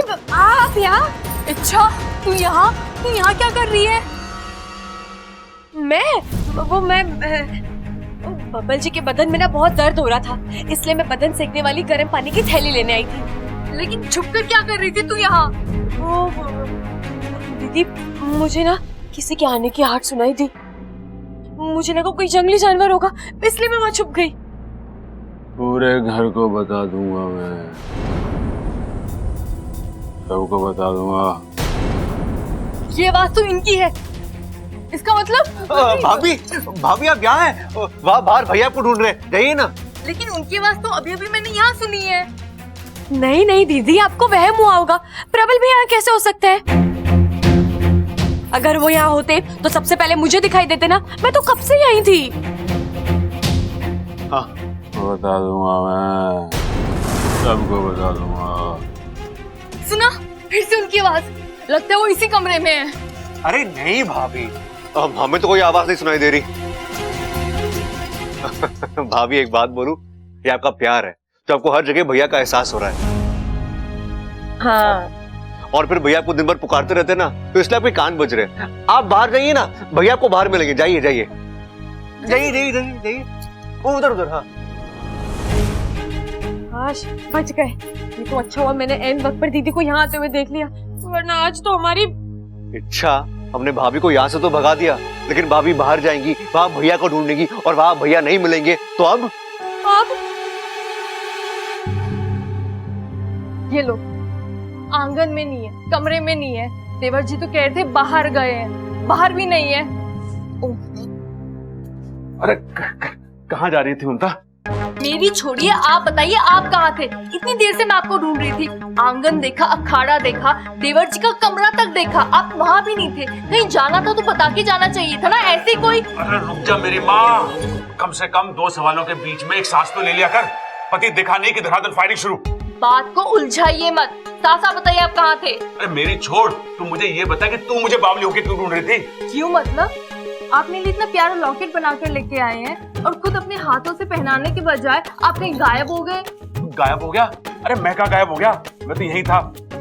आप यहाँ? इच्छा, तू यहाँ क्या कर रही है? मैं बबल जी के बदन में ना बहुत दर्द हो रहा था, इसलिए मैं बदन सेकने वाली गर्म पानी की थैली लेने आई थी। लेकिन छुपकर क्या कर रही थी तू यहाँ? दीदी, मुझे ना किसी के आने की आहट सुनाई दी। मुझे लगा कोई जंगली जानवर होगा, इसलिए मैं वहाँ छुप गई। पूरे घर को बता दूंगा मैं, सबको बता दूंगा। ये आवाज तो इनकी है। इसका मतलब भाभी आप यहाँ हैं? वहाँ बाहर भैया आपको ढूंढ रहे हैं, जाइए ना। लेकिन उनकी आवाज तो अभी मैंने यहाँ सुनी है। नहीं दीदी, आपको वहम हुआ होगा। प्रबल भी यहाँ कैसे हो सकते हैं? अगर वो यहाँ होते तो सबसे पहले मुझे दिखाई देते ना, मैं तो कब से यहीं थी। हाँ बता दूंगा मैं, सबको बता दूंगा। सुना फिर से उनकी आवाज, लगता है वो इसी कमरे में है। अरे नहीं भाभी, हमें तो कोई आवाज नहीं सुनाई दे रही। भाभी एक बात बोलूं, ये आपका प्यार है तो आपको हर जगह भैया का एहसास हो रहा है। हाँ, और फिर भैया आपको दिन भर पुकारते रहते ना, तो इसलिए आपके कान बज रहे हैं। आप बाहर जाइए ना, भैया आपको बाहर मिलेंगे। जाइए जाइए जाइए जाइए जाइए जाइए, वो उधर उधर। हाँ आज बच गए। ये तो अच्छा हुआ मैंने एन वक्त पर दीदी को यहाँ आते हुए देख लिया, वरना आज तो हमारी। अच्छा, हमने भाभी को यहाँ से तो भगा दिया, लेकिन भाभी बाहर जाएंगी, वहां भैया को ढूंढेंगी और वहां भैया नहीं मिलेंगे, तो अब ये लो, आंगन में नहीं है, कमरे में नहीं है। देवर जी तो कह रहे थे बाहर गए हैं, बाहर भी नहीं है। अरे कहाँ जा रही थी ममता? मेरी छोड़िए, आप बताइए आप कहाँ थे? इतनी देर से मैं आपको ढूंढ रही थी। आंगन देखा, अखाड़ा देखा, देवर जी का कमरा तक देखा, आप वहाँ भी नहीं थे। कहीं जाना था तो बता के जाना चाहिए था ना, ऐसे कोई। अरे रुक जा मेरी माँ, कम से कम दो सवालों के बीच में एक सांस तो ले लिया कर। पति दिखा नहीं कि धड़ाधड़ फायरिंग शुरू। बात को उलझाइए मत, साफ बताइए आप कहाँ थे? अरे मेरी छोड़, तू मुझे ये बता कि तू मुझे बावली होके क्यों ढूंढ रही थी? क्यों मतलब? आप मेरे लिए इतना प्यारा लॉकेट बनाकर लेके आए हैं और खुद अपने हाथों से पहनाने के बजाय आप कहीं गायब हो गए। गायब हो गया? अरे मैं कहाँ गायब हो गया, मैं तो यही था।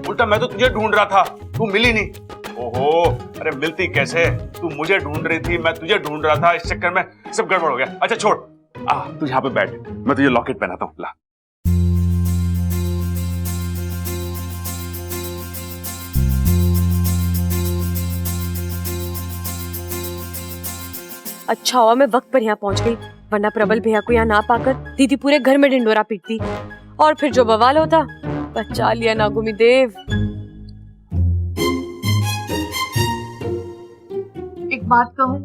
उल्टा मैं तो तुझे ढूंढ रहा था, तू मिली नहीं। ओहो, अरे मिलती कैसे? तू मुझे ढूंढ रही थी, मैं तुझे ढूंढ रहा था, इस चक्कर में सब गड़बड़ हो गया। अच्छा छोड़, तू यहाँ पे बैठ, मैं तुझे लॉकेट पहनाता हूँ। ला। अच्छा हुआ मैं वक्त पर यहाँ पहुँच गई, वरना प्रबल भैया को यहाँ ना पाकर दीदी पूरे घर में ढिंडोरा पीटती, और फिर जो बवाल होता। बचा लिया नागुमी देव। एक बात कहूँ,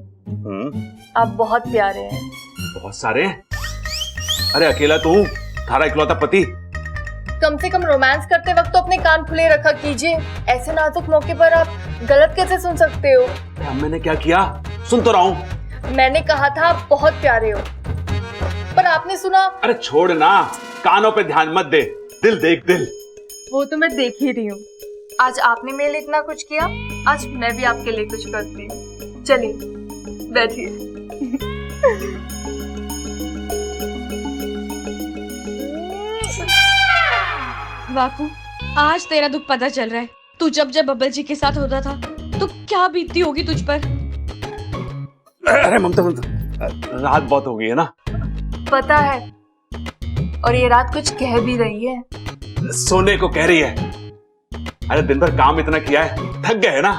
आप बहुत प्यारे हैं। बहुत सारे? अरे अकेला तू, थारा इकलौता पति। कम से कम रोमांस करते वक्त तो अपने कान खुले रखा कीजिए। ऐसे नाजुक मौके पर आप गलत कैसे सुन सकते हो? मैंने क्या किया? सुन तो रहा हूँ। मैंने कहा था आप बहुत प्यारे हो, पर आपने सुना। अरे छोड़ ना, कानों पे ध्यान मत दे, दिल देख दिल। वो तो मैं देख ही रही हूँ। आज आपने मेरे लिए इतना कुछ किया, आज मैं भी आपके लिए कुछ करती हूँ। चलिए बैठिए। बापू, आज तेरा दुख पता चल रहा है। तू जब बबल जी के साथ होता था तो क्या बीतती होगी तुझ पर। अरे ममता, रात बहुत हो गई है ना। पता है, और ये रात कुछ कह भी रही है। सोने को कह रही है। अरे दिन भर काम इतना किया है, थक गए है ना।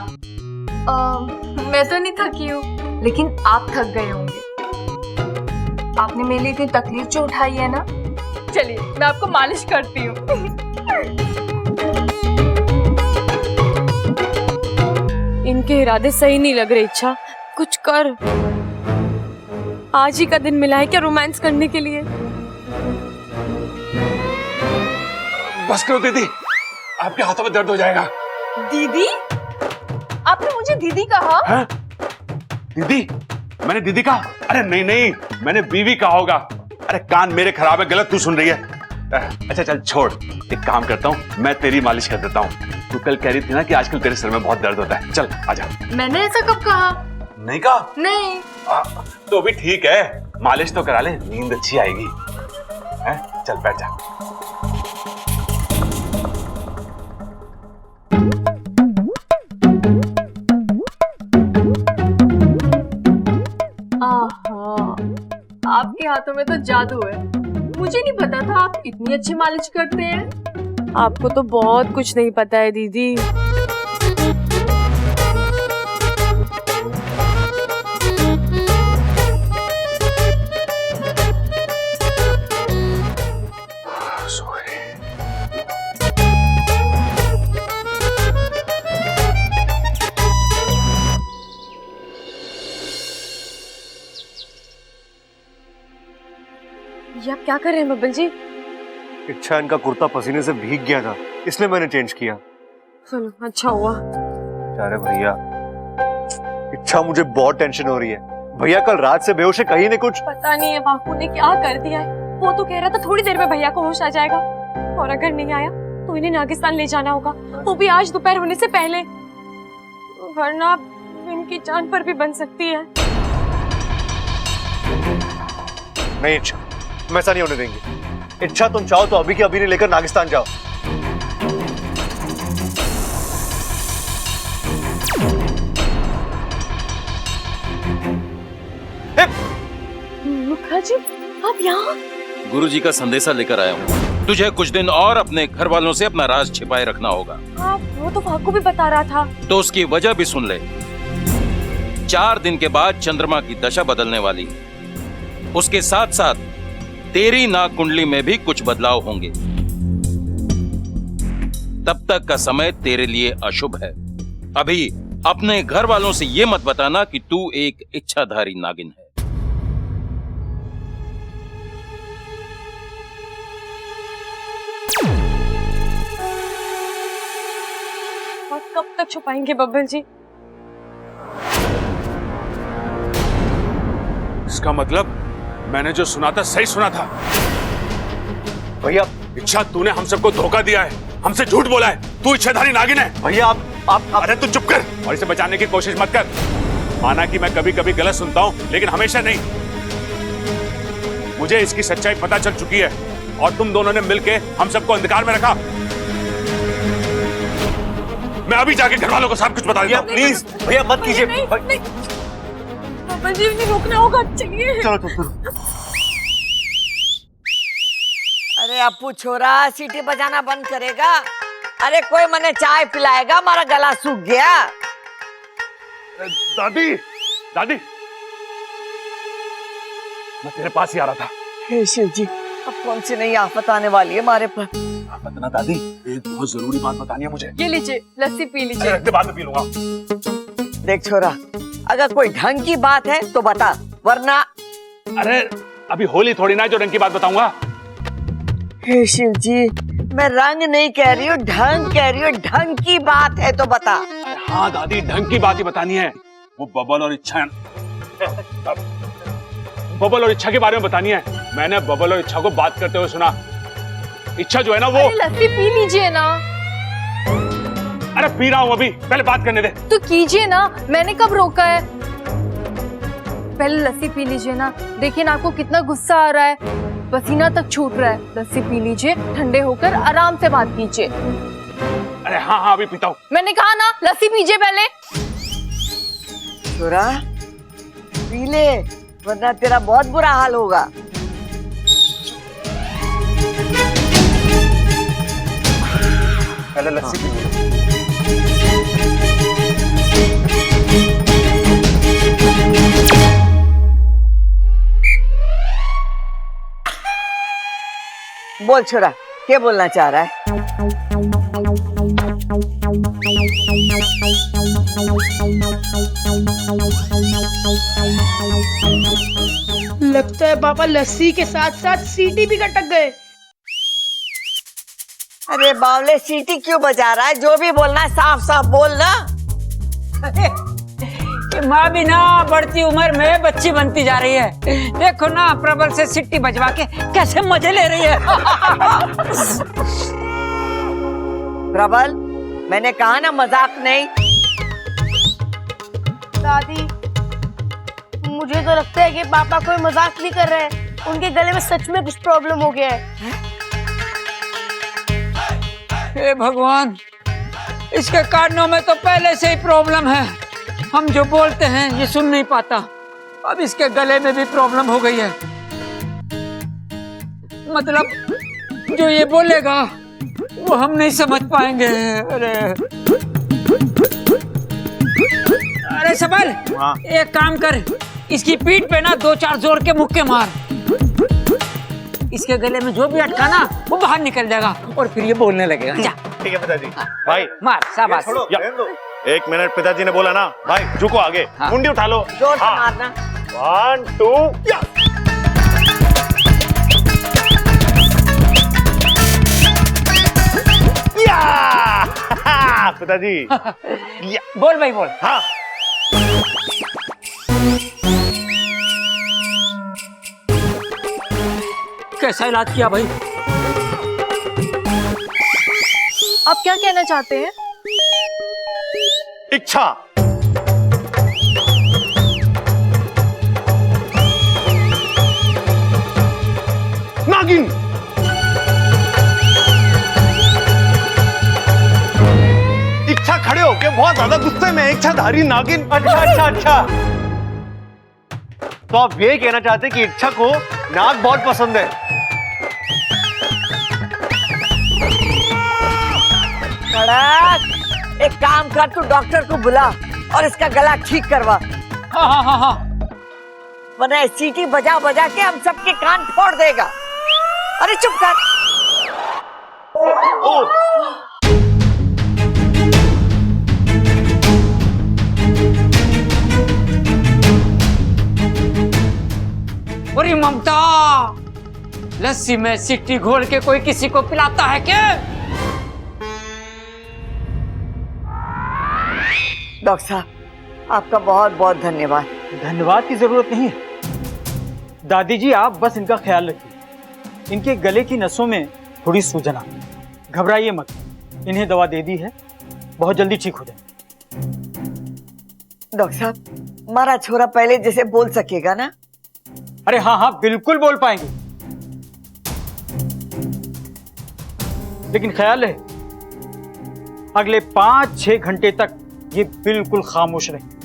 मैं तो नहीं थकी हूँ, लेकिन आप थक गए होंगे। आपने मेरे लिए इतनी तकलीफ जो उठाई है ना। चलिए मैं आपको मालिश करती हूँ। इनके इरादे सही नहीं लग रहे। इच्छा, कुछ कर। आज ही का दिन मिला है क्या रोमांस करने के लिए? बस करो दीदी, आपके हाथों में दर्द हो जाएगा। दीदी? आपने मुझे दीदी कहा? है? दीदी? मैंने दीदी कहा? अरे नहीं नहीं, मैंने बीवी कहा होगा। अरे कान मेरे खराब है, गलत तू सुन रही है। अच्छा चल छोड़, एक काम करता हूँ, मैं तेरी मालिश कर देता हूँ। तू कल कह रही थी ना कि आजकल तेरे सिर में बहुत दर्द होता है। चल आजा। मैंने ऐसा कब कहा? नहीं कहा? नहीं। तो भी ठीक है, मालिश तो करा ले, नींद अच्छी आएगी। है? चल बैठ जा। आपके हाथों में तो जादू है। मुझे नहीं पता था आप इतनी अच्छी मालिश करते हैं। आपको तो बहुत कुछ नहीं पता है दीदी। ये आप क्या कर रहे हैं बब्बल जी? इच्छा इनका कुर्ता पसीने से भीग गया था, इसलिए मैंने चेंज किया। चलो अच्छा हुआ। अरे भैया, इच्छा मुझे बहुत टेंशन हो रही है। भैया कल रात से बेहोश है, कहीं ने कुछ पता नहीं है बापू ने क्या कर दिया है। वो तो कह रहा था थोड़ी देर में भैया को होश आ जाएगा, और अगर नहीं आया तो इन्हें नागिस्तान ले जाना होगा, वो भी आज दोपहर होने से पहले, वरना इनकी जान पर भी बन सकती है। नहीं इच्छा, हम ऐसा नहीं होने देंगे। इच्छा तुम चाहो तो अभी के अभी नहीं लेकर नागिस्तान जाओ। मुखा जी, आप यहाँ? गुरुजी का संदेशा लेकर आया हूँ। तुझे कुछ दिन और अपने घर वालों से अपना राज छिपाए रखना होगा। आप वो तो फाकू भी बता रहा था। तो उसकी वजह भी सुन ले। 4 दिन के बाद चंद्रमा की दशा बदलने वाली है। उसके साथ साथ तेरी नाग कुंडली में भी कुछ बदलाव होंगे। तब तक का समय तेरे लिए अशुभ है। अभी अपने घर वालों से यह मत बताना कि तू एक इच्छाधारी नागिन है। और कब तक छुपाएंगे बब्बल जी? इसका मतलब मैंने जो सुना था सही सुना था। भैया, इच्छा, तूने हम सबको धोखा दिया है, हमसे झूठ बोला है। तू इच्छाधारी नागिन है। भैया आप अरे तू चुप कर और इसे बचाने की कोशिश मत कर। माना कि मैं कभी कभी गलत सुनता हूं, लेकिन हमेशा नहीं। मुझे इसकी सच्चाई पता चल चुकी है और तुम दोनों ने मिलके हम सबको अंधकार में रखा। मैं अभी जाके घर वालों को सब कुछ बता देता हूं। प्लीज भैया मत कीजिए। बब्बल जी, इन्हें रोकना होगा। चलिए। चलो। अरे अपू छोरा, सीटी बजाना बंद करेगा? अरे कोई मने चाय पिलाएगा, हमारा गला सूख गया। दादी, दादी, मैं तेरे पास ही आ रहा था। हे शिव जी, अब कौन सी नई आफत आने वाली है हमारे पर? आफत ना दादी, एक बहुत जरूरी बात बतानी है मुझे। ये लीजिए, लस्सी पी अरे लीजिए। रख दे, बाद में पी लूंगा। देख छोरा, अगर कोई ढंग की बात है तो बता, वरना। अरे अभी होली थोड़ी ना जो रंग की बात बताऊंगा। हे शिव जी, मैं रंग नहीं कह रही हूँ, ढंग कह रही हूँ। ढंग की बात है तो बता। हाँ दादी, ढंग की बात ही बतानी है। वो बबल और इच्छा, बबल और इच्छा के बारे में बतानी है। मैंने बबल और इच्छा को बात करते हुए सुना। इच्छा जो है ना वो। अरे लस्सी पी लीजिए ना। अरे पी रहा हूँ अभी, पहले बात करने दे। तो कीजिए ना, मैंने कब रोका है? पहले लस्सी पी लीजिए ना। देखिए ना आपको कितना गुस्सा आ रहा है, पसीना तक छूट रहा है। लस्सी पी लीजिए, ठंडे होकर आराम से बात कीजिए। अरे हाँ अभी पीता हूँ। मैंने कहा ना, लस्सी पीजिए पहले। छोरा पी ले, वरना तेरा बहुत बुरा हाल होगा। पहले लस्सी पी लो। बोल छोरा, क्या बोलना चाह रहा है? लगता है पापा लस्सी के साथ साथ सीटी भी खटक गए। अरे बावले, सीटी क्यों बजा रहा है? जो भी बोलना है साफ साफ बोल ना। माँ भी ना बढ़ती उम्र में बच्ची बनती जा रही है। देखो ना, प्रबल से सिट्टी बजवा के कैसे मजे ले रही है। प्रबल, मैंने कहा ना मजाक नहीं। दादी, मुझे तो लगता है कि पापा कोई मजाक नहीं कर रहे हैं। उनके गले में सच में कुछ प्रॉब्लम हो गया है। हे भगवान, इसके कानों में तो पहले से ही प्रॉब्लम है। हम जो बोलते हैं ये सुन नहीं पाता, अब इसके गले में भी प्रॉब्लम हो गई है। मतलब जो ये बोलेगा वो हम नहीं समझ पाएंगे। अरे अरे सबल, एक काम कर, इसकी पीठ पे ना 2-4 जोर के मुक्के मार। इसके गले में जो भी अटका ना वो बाहर निकल जाएगा और फिर ये बोलने लगेगा। जा ठीक है पिताजी। भाई मार, शाबाश। या, 1 मिनट, पिताजी ने बोला ना भाई झुको आगे, मुंडी उठा लो। जोर से मारना। 1 2 या। या! पिताजी या। बोल भाई बोल। हाँ कैसा इलाज किया भाई? आप क्या कहना चाहते हैं? इच्छा। नागिन। इच्छा खड़े होके बहुत ज्यादा गुस्से में, इच्छाधारी नागिन। अच्छा अच्छा अच्छा, तो आप ये कहना चाहते हैं कि इच्छा को नाग बहुत पसंद है। कड़क, एक काम कर, तू डॉक्टर को बुला और इसका गला ठीक करवा, हाँ। वरना सीटी बजा बजा के हम सबके कान फोड़ देगा। अरे चुप कर। अरे ममता, लस्सी में सिट्टी घोल के कोई किसी को पिलाता है क्या? डॉक्टर साहब, आपका बहुत बहुत धन्यवाद। धन्यवाद की जरूरत नहीं है दादी जी, आप बस इनका ख्याल रखिए। इनके गले की नसों में थोड़ी सूजन आ, घबराइए मत, इन्हें दवा दे दी है, बहुत जल्दी ठीक हो जाए। डॉक्टर साहब, हमारा छोरा पहले जैसे बोल सकेगा ना? अरे हाँ, बिल्कुल बोल पाएंगे, लेकिन ख्याल है अगले 5-6 घंटे तक ये बिल्कुल खामोश रहे।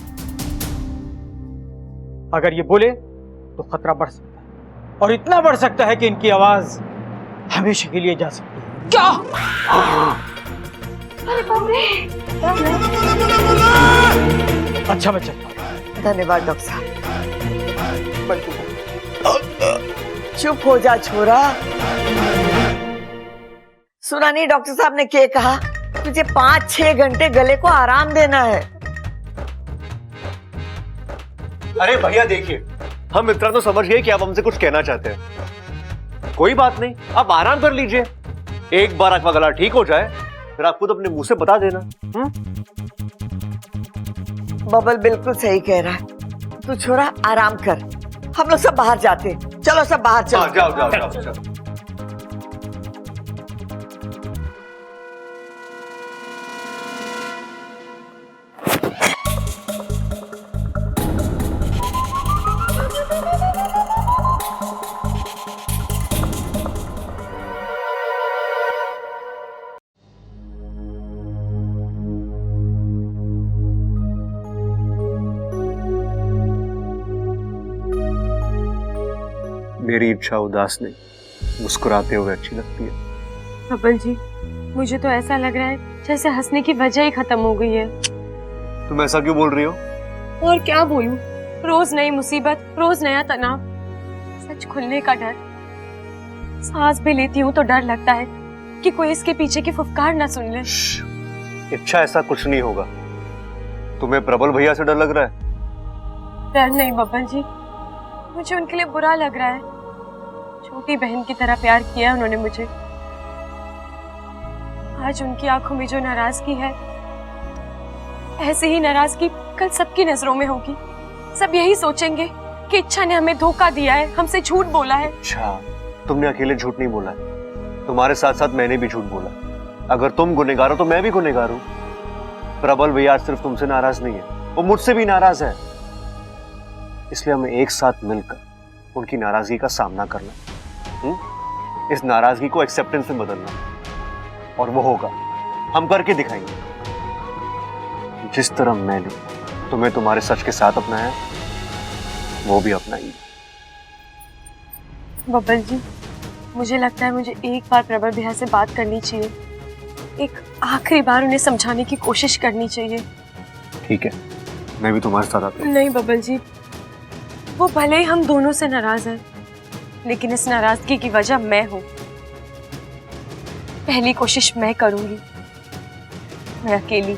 अगर ये बोले तो खतरा बढ़ सकता है, और इतना बढ़ सकता है कि इनकी आवाज हमेशा के लिए जा सकती है। क्या? अच्छा बच्चा। धन्यवाद डॉक्टर साहब। चुप हो जा छोरा। सुना नहीं डॉक्टर साहब ने क्या कहा? तुझे 5-6 घंटे गले को आराम देना है। अरे भैया देखिए, हम इतना तो समझ गए कि आप हमसे कुछ कहना चाहते हैं। कोई बात नहीं, आप आराम कर लीजिए, एक बार आपका गला ठीक हो जाए फिर आप खुद अपने मुंह से बता देना। बबल बिल्कुल सही कह रहा है, तू छोरा आराम कर, हम लोग सब बाहर जाते हैं। चलो सब बाहर चलो। हाँ, जाओ जाओ जाओ, जाओ। मेरी इच्छा उदास नहीं, मुस्कुराते हुए अच्छी लगती है। बबल जी, मुझे तो ऐसा लग रहा है जैसे हंसने की वजह ही खत्म हो गई है। तुम ऐसा क्यों बोल रही हो? और क्या बोलूं, रोज नई मुसीबत, रोज नया तनाव, सच खुलने का डर। सांस भी लेती हूँ तो डर लगता है कि कोई इसके पीछे की फुफकार ना सुन ले। इच्छा, ऐसा कुछ नहीं होगा। तुम्हें प्रबल भैया से डर लग रहा है? डर नहीं बबल जी, मुझे उनके लिए बुरा लग रहा है। छोटी बहन की तरह प्यार किया उन्होंने मुझे। आज उनकी आंखों में जो नाराजगी है, ऐसे ही नाराजगी कल सबकी नजरों में होगी। सब यही सोचेंगे कि इच्छा ने हमें धोखा दिया है, हमसे झूठ बोला है। अच्छा, तुमने अकेले झूठ नहीं बोला है, तुम्हारे साथ साथ मैंने भी झूठ बोला। अगर तुम गुनहगार हो तो मैं भी गुनहगार हूं। प्रबल भैया सिर्फ तुमसे नाराज नहीं है, वो मुझसे भी नाराज है। इसलिए हमें एक साथ मिलकर उनकी नाराजगी का सामना करना, इस नाराजगी को एक्सेप्टेंस में बदलना, और वो होगा, हम करके दिखाएंगे। जिस तरह मैंने तुम्हें तुम्हारे सच के साथ अपनाया, वो भी अपनाएंगे। बबल जी, मुझे लगता है मुझे एक बार प्रबल भैया से बात करनी चाहिए, एक आखिरी बार उन्हें समझाने की कोशिश करनी चाहिए। ठीक है, मैं भी तुम्हारे साथ आता हूँ। नहीं बबल जी, वो भले ही हम दोनों से नाराज हैं, लेकिन इस नाराजगी की वजह मैं हूँ। पहली कोशिश मैं करूंगी, मैं अकेली।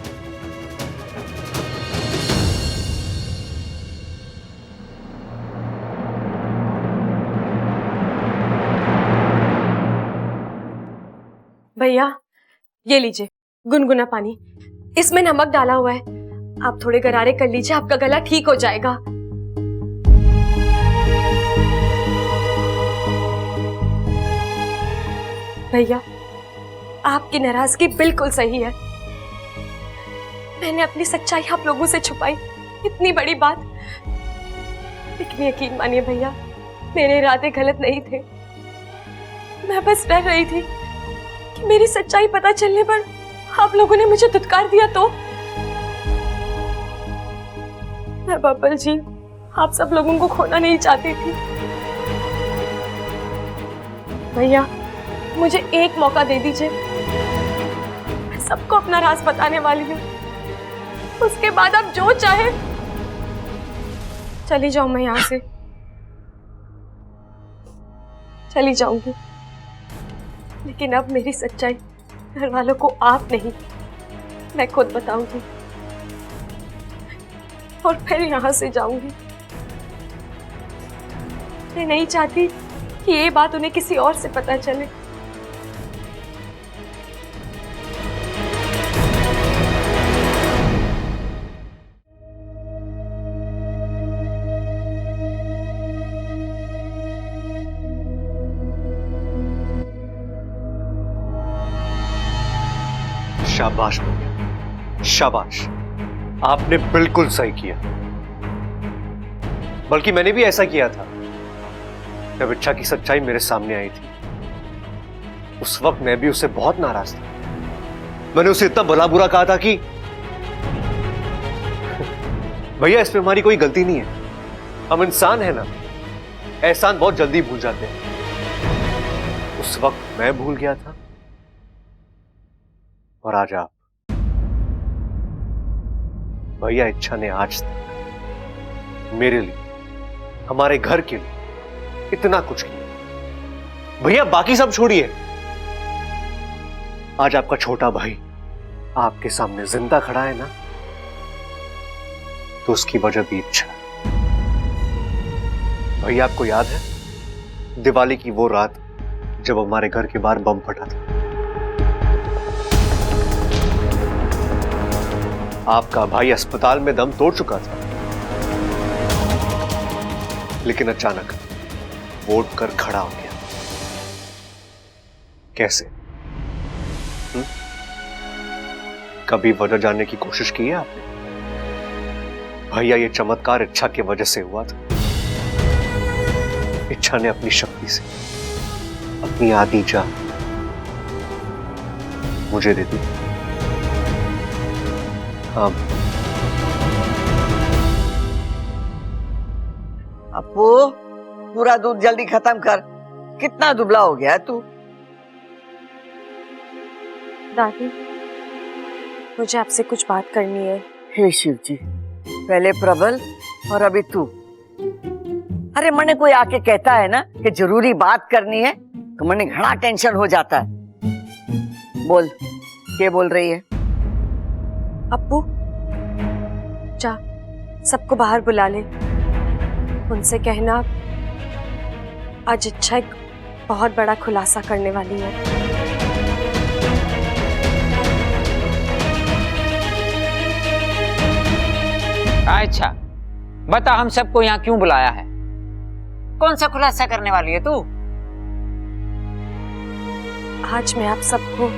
भैया ये लीजिए गुनगुना पानी, इसमें नमक डाला हुआ है, आप थोड़े गरारे कर लीजिए, आपका गला ठीक हो जाएगा। भैया आपकी नाराजगी बिल्कुल सही है, मैंने अपनी सच्चाई आप लोगों से छुपाई, इतनी बड़ी बात। लेकिन यकीन मानिए भैया, मेरे इरादे गलत नहीं थे, मैं बस डर रही थी कि मेरी सच्चाई पता चलने पर आप लोगों ने मुझे धुतकार दिया तो। मैं बबल जी, आप सब लोगों को खोना नहीं चाहती थी। भैया मुझे एक मौका दे दीजिए, मैं सबको अपना राज बताने वाली हूँ, उसके बाद आप जो चाहे। चली जाऊं मैं यहाँ से, चली जाऊंगी, लेकिन अब मेरी सच्चाई घर वालों को आप नहीं, मैं खुद बताऊंगी और फिर यहाँ से जाऊंगी। मैं नहीं चाहती कि ये बात उन्हें किसी और से पता चले। शाबाश भैया, शाबाश, आपने बिल्कुल सही किया। बल्कि मैंने भी ऐसा किया था जब इच्छा की सच्चाई मेरे सामने आई थी। उस वक्त मैं भी उससे बहुत नाराज था, मैंने उसे इतना भला बुरा कहा था कि भैया इसमें हमारी कोई गलती नहीं है, हम इंसान हैं ना, एहसान बहुत जल्दी भूल जाते हैं। उस वक्त मैं भूल गया था और आज आप। भैया इच्छा ने आज तक मेरे लिए, हमारे घर के लिए इतना कुछ किया। भैया बाकी सब छोड़िए, आज आपका छोटा भाई आपके सामने जिंदा खड़ा है ना, तो उसकी वजह भी इच्छा है। भैया आपको याद है दिवाली की वो रात जब हमारे घर के बाहर बम फटा था? आपका भाई अस्पताल में दम तोड़ चुका था, लेकिन अचानक वो उठकर खड़ा हो गया। कैसे? कभी वजह जानने की कोशिश की है आपने? भैया ये चमत्कार इच्छा की वजह से हुआ था। इच्छा ने अपनी शक्ति से अपनी आधी जान मुझे दे दी। हाँ अपू, पूरा दूध जल्दी खत्म कर, कितना दुबला हो गया है तू। दादी मुझे आपसे कुछ बात करनी है। हे शिव जी, पहले प्रबल और अभी तू। अरे मने कोई आके कहता है ना कि जरूरी बात करनी है तो मने घना टेंशन हो जाता है। बोल, क्या बोल रही है? अप्पू जा सबको बाहर बुला ले, उनसे कहना आज इच्छा एक बहुत बड़ा खुलासा करने वाली है। अच्छा बता, हम सबको यहाँ क्यों बुलाया है? कौन सा खुलासा करने वाली है तू? आज मैं आप सबको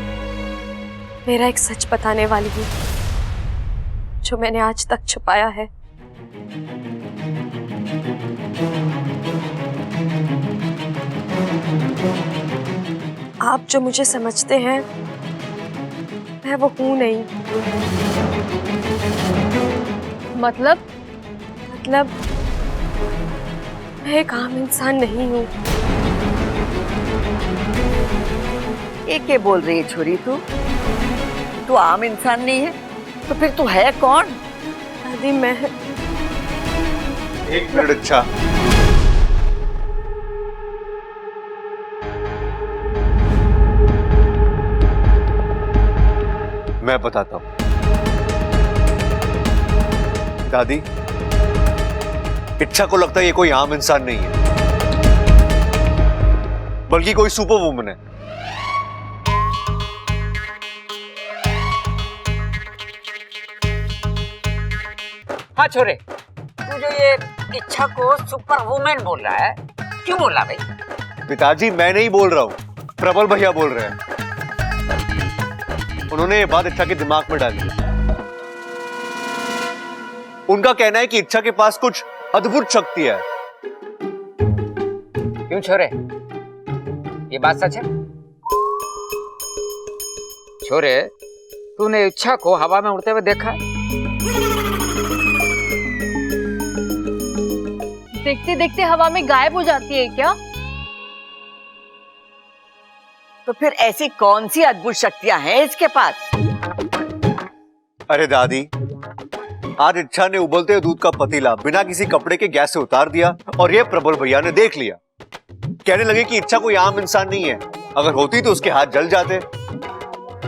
मेरा एक सच बताने वाली हूँ जो मैंने आज तक छुपाया है। आप जो मुझे समझते हैं मैं वो हूं नहीं। मतलब मैं एक आम इंसान नहीं हूं। ये बोल रही है छोरी तू आम इंसान नहीं है तो फिर तू है कौन? दादी मैं एक मिनट अच्छा, मैं बताता हूं। दादी, इच्छा को लगता है ये कोई आम इंसान नहीं है, बल्कि कोई सुपर वुमन है। हाँ छोरे, तू जो ये इच्छा को सुपर वुमेन बोल रहा है, क्यों बोल रहा भाई? पिताजी मैं नहीं बोल रहा हूं, प्रबल भैया बोल रहे हैं। उन्होंने ये बात इच्छा के दिमाग में डाली। उनका कहना है कि इच्छा के पास कुछ अद्भुत शक्ति है। क्यों छोरे, ये बात सच है? छोरे, तूने इच्छा को हवा में उड़ते हुए देखा है? देखते देखते हवा में गायब हो जाती है क्या? तो फिर ऐसी कौन सी अद्भुत शक्तियां हैं इसके पास? अरे दादी, आज इच्छा ने उबलते हुए दूध का पतीला बिना किसी कपड़े के गैस से उतार दिया और ये प्रबल भैया ने देख लिया। कहने लगे कि इच्छा कोई आम इंसान नहीं है, अगर होती तो उसके हाथ जल जाते,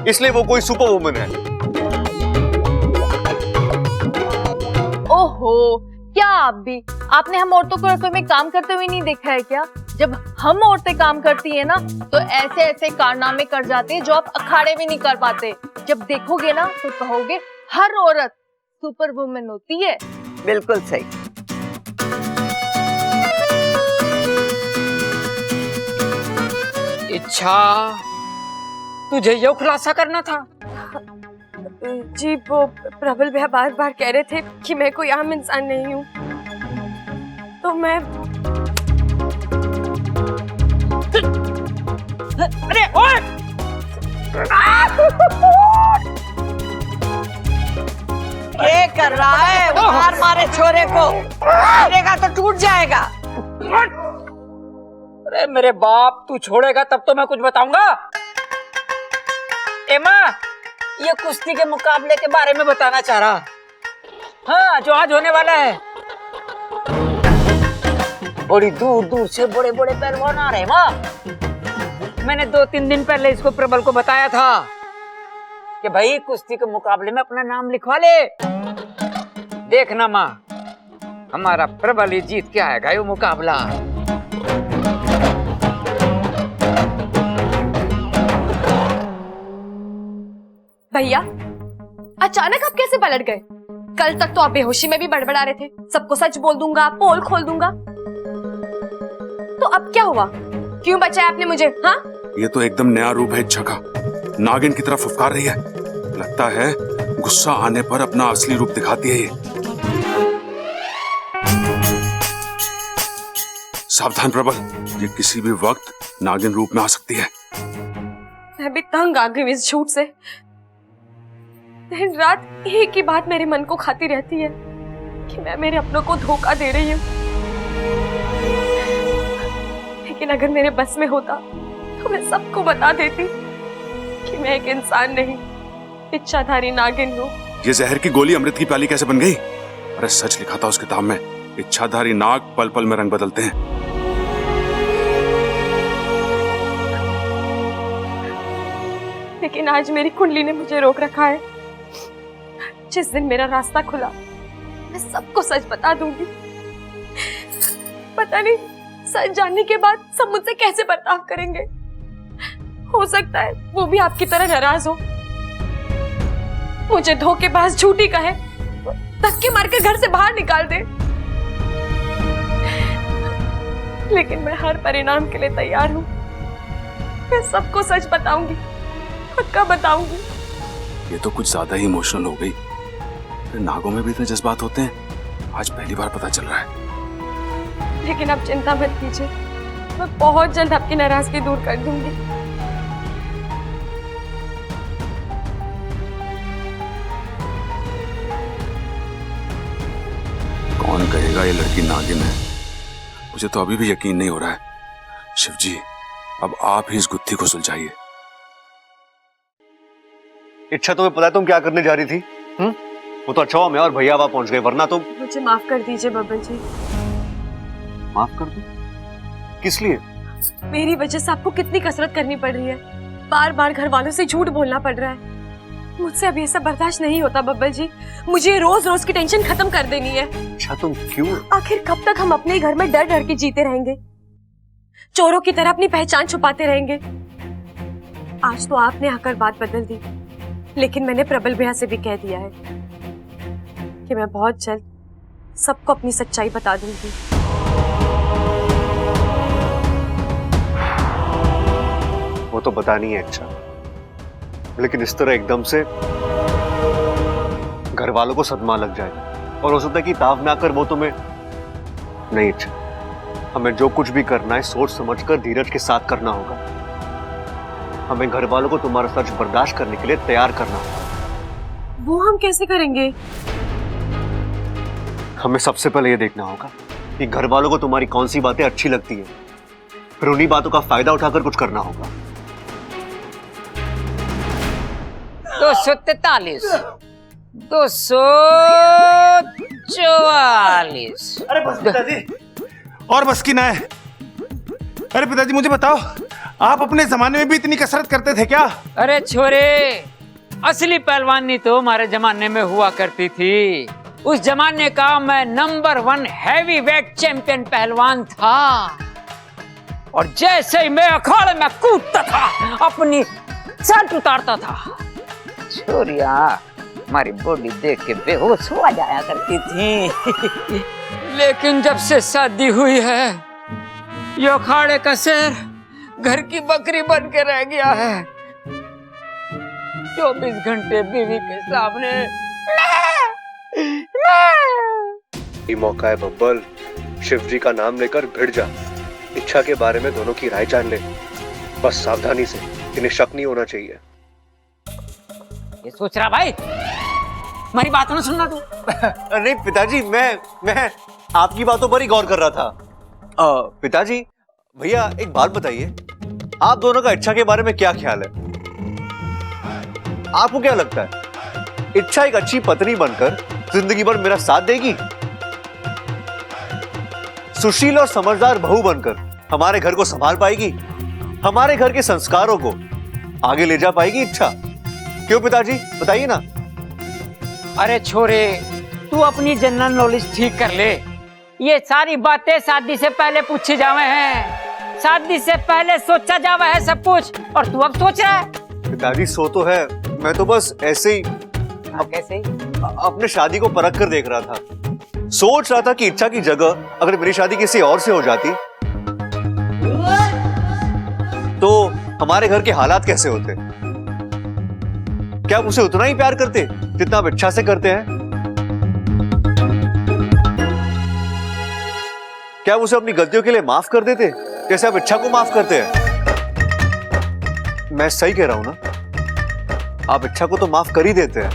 इसलिए वो कोई सुपर वुमन है। ओहो, क्या आप भी? आपने हम औरतों को रसोई में काम करते हुए नहीं देखा है क्या? जब हम औरतें काम करती है ना तो ऐसे ऐसे कारनामे कर जाते हैं जो आप अखाड़े में नहीं कर पाते। जब देखोगे ना तो कहोगे हर औरत सुपर वुमन होती है। बिल्कुल सही। इच्छा, तुझे यो खुलासा करना था। जी वो प्रबल भैया बार बार कह रहे थे कि मैं कोई आम इंसान नहीं हूँ, तो मैं अरे ओए! ये कर रहा है, मार मारे छोरे को, मारेगा तो टूट जाएगा। अरे मेरे बाप, तू छोड़ेगा तब तो मैं कुछ बताऊंगा। एमा, ये कुश्ती के मुकाबले के बारे में बताना चाह रहा। हाँ, जो आज होने वाला है। बड़ी दूर दूर से बड़े बड़े पहलवान आ रहे हैं माँ। मैंने 2-3 दिन पहले इसको प्रबल को बताया था कि भाई कुश्ती के मुकाबले में अपना नाम लिखवा ले। देखना माँ, हमारा प्रबल ही जीत के आएगा ये मुकाबला। भैया अचानक आप कैसे पलट गए? कल तक तो आप बेहोशी में भी बड़बड़ा रहे थे, सबको सच बोल दूंगा, पोल खोल दूंगा। तो अब क्या हुआ? क्यों बचाया आपने मुझे? हाँ, ये तो एकदम नया रूप है इच्छा का, नागिन की तरफ फुफकार रही है। लगता है गुस्सा आने पर अपना असली रूप दिखाती है ये। सावधान प्रबल, ये किसी भी वक्त नागिन रूप में आ सकती है। मैं भी तंग आ गई इस झूठ से। दिन रात एक ही बात मेरे मन को खाती रहती है कि मैं मेरे अपनों को धोखा दे रही हूँ। लेकिन अगर मेरे बस में होता तो मैं सबको बता देती कि मैं एक इंसान नहीं, इच्छाधारी नागिन हूँ। ये जहर की गोली अमृत की प्याली कैसे बन गई? अरे सच लिखा था उस किताब में, इच्छाधारी नाग पल पल में रंग बदलते हैं। लेकिन आज मेरी कुंडली ने मुझे रोक रखा है। जिस दिन मेरा रास्ता खुला मैं सबको सच बता दूंगी। पता नहीं सच जानने के बाद सब मुझसे कैसे बर्ताव करेंगे। हो सकता है वो भी आपकी तरह नाराज हो, मुझे धोखेबाज झूठी कहे, धक्के मारकर घर से बाहर निकाल दे। लेकिन मैं हर परिणाम के लिए तैयार हूँ। मैं सबको सच बताऊंगी, पक्का बताऊंगी। ये तो कुछ ज्यादा ही इमोशनल हो गई। नागों में भी इतने जज्बात होते हैं, आज पहली बार पता चल रहा है। लेकिन आप चिंता मत कीजिए, मैं बहुत जल्द आपकी नाराजगी दूर कर दूंगी। कौन कहेगा ये लड़की नागिन है? मुझे तो अभी भी यकीन नहीं हो रहा है। शिवजी, अब आप ही इस गुत्थी को सुलझाइए। इच्छा, तुम्हें पता है तुम क्या करने जा रही थी? वो तो अच्छा हुआ मैं और भैया वहां पहुंच गए, वरना तुम। मुझे माफ कर दीजिए बब्बल जी। माफ कर दो? किस लिए? मेरी वजह से आपको कितनी कसरत करनी पड़ रही है, बार बार घर वालों से झूठ बोलना पड़ रहा है। मुझसे अब ये सब बर्दाश्त नहीं होता बब्बल जी। मुझे रोज रोज की टेंशन खत्म कर देनी है। अच्छा तुम क्यों? आखिर कब तक हम अपने घर में डर डर के जीते रहेंगे, चोरों की तरह अपनी पहचान छुपाते रहेंगे? आज तो आपने आकर बात बदल दी, लेकिन मैंने प्रबल भैया से भी कह दिया है कि मैं बहुत जल्द सबको अपनी सच्चाई बता दूंगी। वो तो बतानी है अच्छा, लेकिन इस तरह एकदम से घर वालों को सदमा लग जाएगा और हो सकता है कि ताव में आकर वो तुम्हें। नहीं अच्छा, हमें जो कुछ भी करना है सोच समझकर धीरज के साथ करना होगा। हमें घर वालों को तुम्हारा सच बर्दाश्त करने के लिए तैयार करना होगा। वो हम कैसे करेंगे? हमें सबसे पहले ये देखना होगा कि घर वालों को तुम्हारी कौन सी बातें अच्छी लगती है, फिर उन्हीं बातों का फायदा उठाकर कुछ करना होगा। 243, 244। अरे बस पिताजी, और बस की ना है। अरे पिताजी मुझे बताओ, आप अपने जमाने में भी इतनी कसरत करते थे क्या? अरे छोरे, असली पहलवानी तो हमारे जमाने में हुआ करती थी। उस जमाने का मैं नंबर 1 हैवी वेट चैंपियन पहलवान था, और जैसे ही मैं अखाड़े में कूदता था अपनी शर्ट उतारता था, छोरिया हमारी बॉडी देख के बेहोश हो जाया करती थी। लेकिन जब से शादी हुई है, ये अखाड़े का शेर घर की बकरी बन के रह गया है। 24 घंटे बीवी के सामने। ये मौका है बब्बल, शिव जी का नाम लेकर भिड़ जा। इच्छा के बारे में दोनों की राय जान ले, बस सावधानी से, इन्हें शक नहीं होना चाहिए। ये सोच रहा भाई, हमारी बात ना सुनना तू। नहीं पिताजी, मैं आपकी बातों पर ही गौर कर रहा था। पिताजी, भैया एक बात बताइए, आप दोनों का इच्छा के बारे में क्या ख्याल है? आपको क्या लगता है, इच्छा एक अच्छी पत्नी बनकर जिंदगी भर मेरा साथ देगी? सुशील और समझदार बहू बनकर हमारे घर को संभाल पाएगी? हमारे घर के संस्कारों को आगे ले जा पाएगी इच्छा? क्यों पिताजी, बताइए ना। अरे छोरे, तू अपनी जनरल नॉलेज ठीक कर ले। ये सारी बातें शादी से पहले पूछी जावे हैं, शादी से पहले सोचा जावा है सब कुछ, और तू अब सोच रहा है। पिताजी सो तो है, मैं तो बस ऐसे ही कैसे अपने शादी को परख कर देख रहा था। सोच रहा था कि इच्छा की जगह अगर मेरी शादी किसी और से हो जाती तो हमारे घर के हालात कैसे होते? क्या आप उसे उतना ही प्यार करते जितना आप इच्छा से करते हैं? क्या आप उसे अपनी गलतियों के लिए माफ कर देते जैसे आप इच्छा को माफ करते हैं? मैं सही कह रहा हूं ना? आप इच्छा को तो माफ कर ही देते हैं,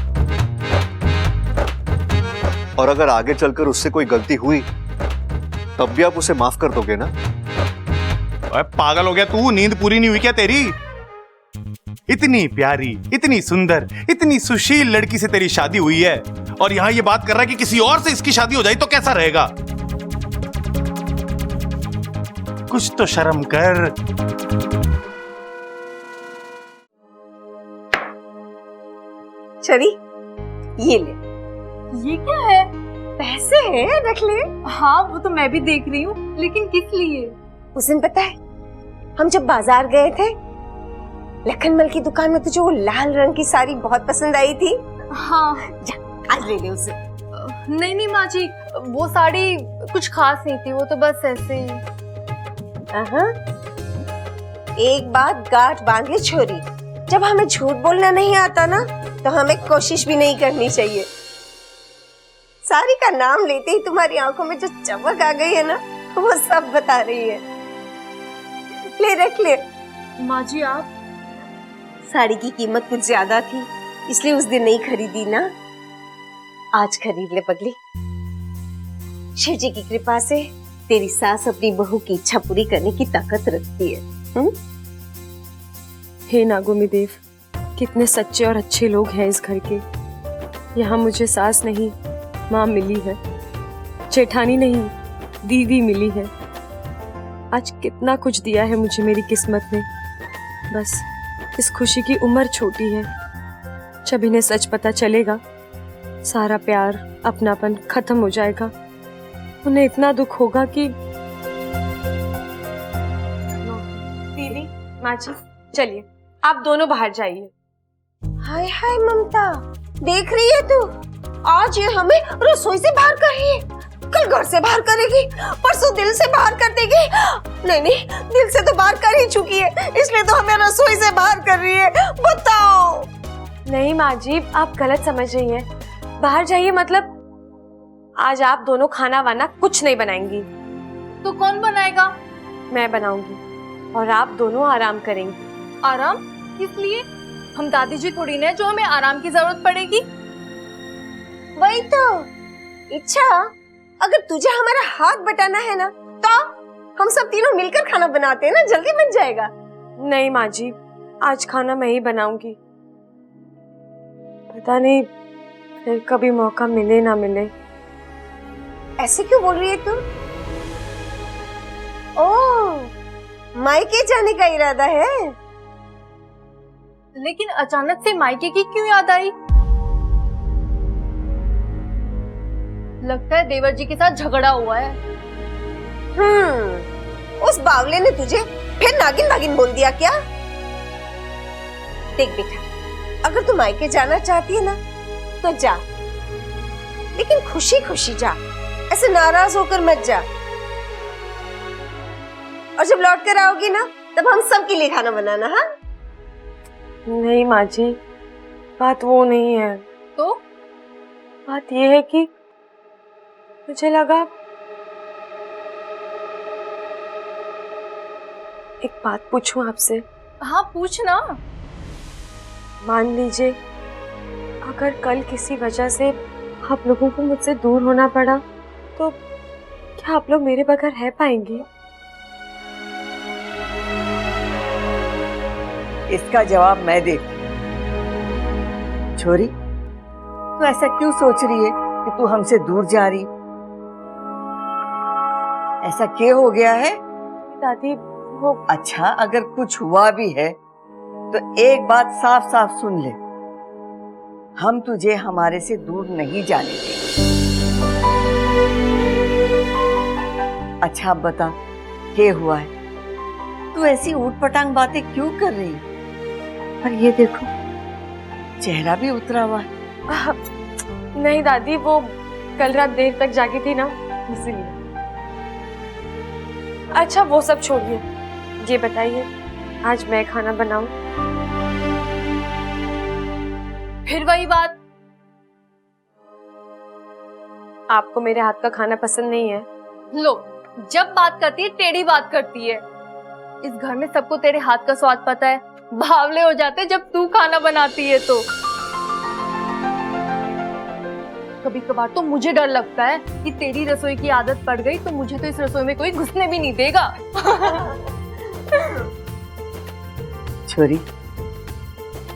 और अगर आगे चलकर उससे कोई गलती हुई तब भी आप उसे माफ कर दोगे ना? अरे पागल हो गया तू, नींद पूरी नहीं हुई क्या तेरी? इतनी प्यारी, इतनी सुंदर, इतनी सुशील लड़की से तेरी शादी हुई है, और यहां ये बात कर रहा है कि किसी और से इसकी शादी हो जाए तो कैसा रहेगा? कुछ तो शर्म कर। चली, ये ले। ये क्या है? पैसे हैं, रख ले। हाँ वो तो मैं भी देख रही हूँ, लेकिन किस लिए? उस दिन पता है, हम जब बाजार गए थे, लखनमल की दुकान में तुझे वो लाल रंग की साड़ी बहुत पसंद आई थी। हाँ जा, आज ले ले उसे। नहीं नहीं माँ जी, वो साड़ी कुछ खास नहीं थी, वो तो बस ऐसे ही। एक बात गांठ बांध ले छोरी, जब हमें झूठ बोलना नहीं आता ना, तो हमें कोशिश भी नहीं करनी चाहिए। साड़ी का नाम लेते ही तुम्हारी आंखों में जो चमक आ गई है ना, वो सब बता रही है। ले, रख ले। माँ जी आप? साड़ी की कीमत कुछ ज्यादा थी, इसलिए उस दिन नहीं खरीदी ना, आज खरीद ले पगली। शिव जी की कृपा से तेरी सास अपनी बहू की इच्छा पूरी करने की ताकत रखती है। हे नागोमी देव, कितने सच्चे और अच्छे लोग हैं इस घर के। यहाँ मुझे सास नहीं माँ मिली है, जेठानी नहीं दीदी मिली है। आज कितना कुछ दिया है मुझे मेरी किस्मत ने। बस इस खुशी की उम्र छोटी है, जब इन्हें सच पता चलेगा सारा प्यार अपनापन खत्म हो जाएगा। उन्हें इतना दुख होगा कि दीदी माँ जी चलिए आप दोनों बाहर जाइए। हाय हाय ममता, देख रही है तू, आज ये हमें रसोई से बाहर कर रही है, कल घर से बाहर करेगी, परसों दिल से बाहर कर देगी। नहीं नहीं, दिल से तो बाहर कर ही चुकी है, इसलिए तो हमें रसोई से बाहर कर रही है। बताओ। नहीं माँ जी, आप गलत समझ रही हैं। बाहर जाइए मतलब आज आप दोनों खाना वाना कुछ नहीं बनाएंगी। तो कौन बनाएगा? मैं बनाऊंगी और आप दोनों आराम करेंगी। आराम किस लिए? हम दादी जी थोड़ी ना है जो हमें आराम की जरूरत पड़ेगी। वही तो इच्छा, अगर तुझे हमारा हाथ बटाना है ना तो हम सब तीनों मिलकर खाना बनाते हैं ना, जल्दी बन जाएगा। नहीं माँ जी, आज खाना मैं ही बनाऊंगी। पता नहीं फिर कभी मौका मिले ना मिले। ऐसे क्यों बोल रही है तुम? ओह, मायके जाने का इरादा है? लेकिन अचानक से मायके की क्यों याद आई? लगता है देवर जी के साथ झगड़ा हुआ है। उस बावले ने तुझे फिर नागिन नागिन बोल दिया क्या? देख बेटा, अगर तू मायके जाना चाहती है ना तो जा, लेकिन खुशी खुशी जा, ऐसे नाराज होकर मत जा। और जब लौट कर आओगी ना तब हम सब के लिए खाना बनाना। हाँ नहीं माँ जी, बात वो नहीं है। तो बात ये है कि मुझे लगा एक बात पूछूं आपसे। हाँ पूछना। मान लीजिए अगर कल किसी वजह से आप लोगों को मुझसे दूर होना पड़ा तो क्या आप लोग मेरे बगैर रह पाएंगे? इसका जवाब मैं देती। छोरी, तू ऐसा क्यों सोच रही है कि तू हमसे दूर जा रही? ऐसा क्या हो गया है? दादी वो अच्छा, अगर कुछ हुआ भी है तो एक बात साफ साफ सुन ले, हम तुझे हमारे से दूर नहीं जाने देंगे। अच्छा अब बता, क्या हुआ है? तू ऐसी ऊटपटांग बातें क्यों कर रही है? पर ये देखो, चेहरा भी उतरा हुआ है। नहीं दादी, वो कल रात देर तक जागी थी ना, इसलिए। अच्छा वो सब छोड़िए, ये बताइए आज मैं खाना बनाऊं? फिर वही बात। आपको मेरे हाथ का खाना पसंद नहीं है? लो, जब बात करती है टेढ़ी बात करती है। इस घर में सबको तेरे हाथ का स्वाद पता है, बावले हो जाते जब तू खाना बनाती है तो। कभी कभार तो मुझे डर लगता है कि तेरी रसोई की आदत पड़ गई तो मुझे तो इस रसोई में कोई घुसने भी नहीं देगा। छोरी,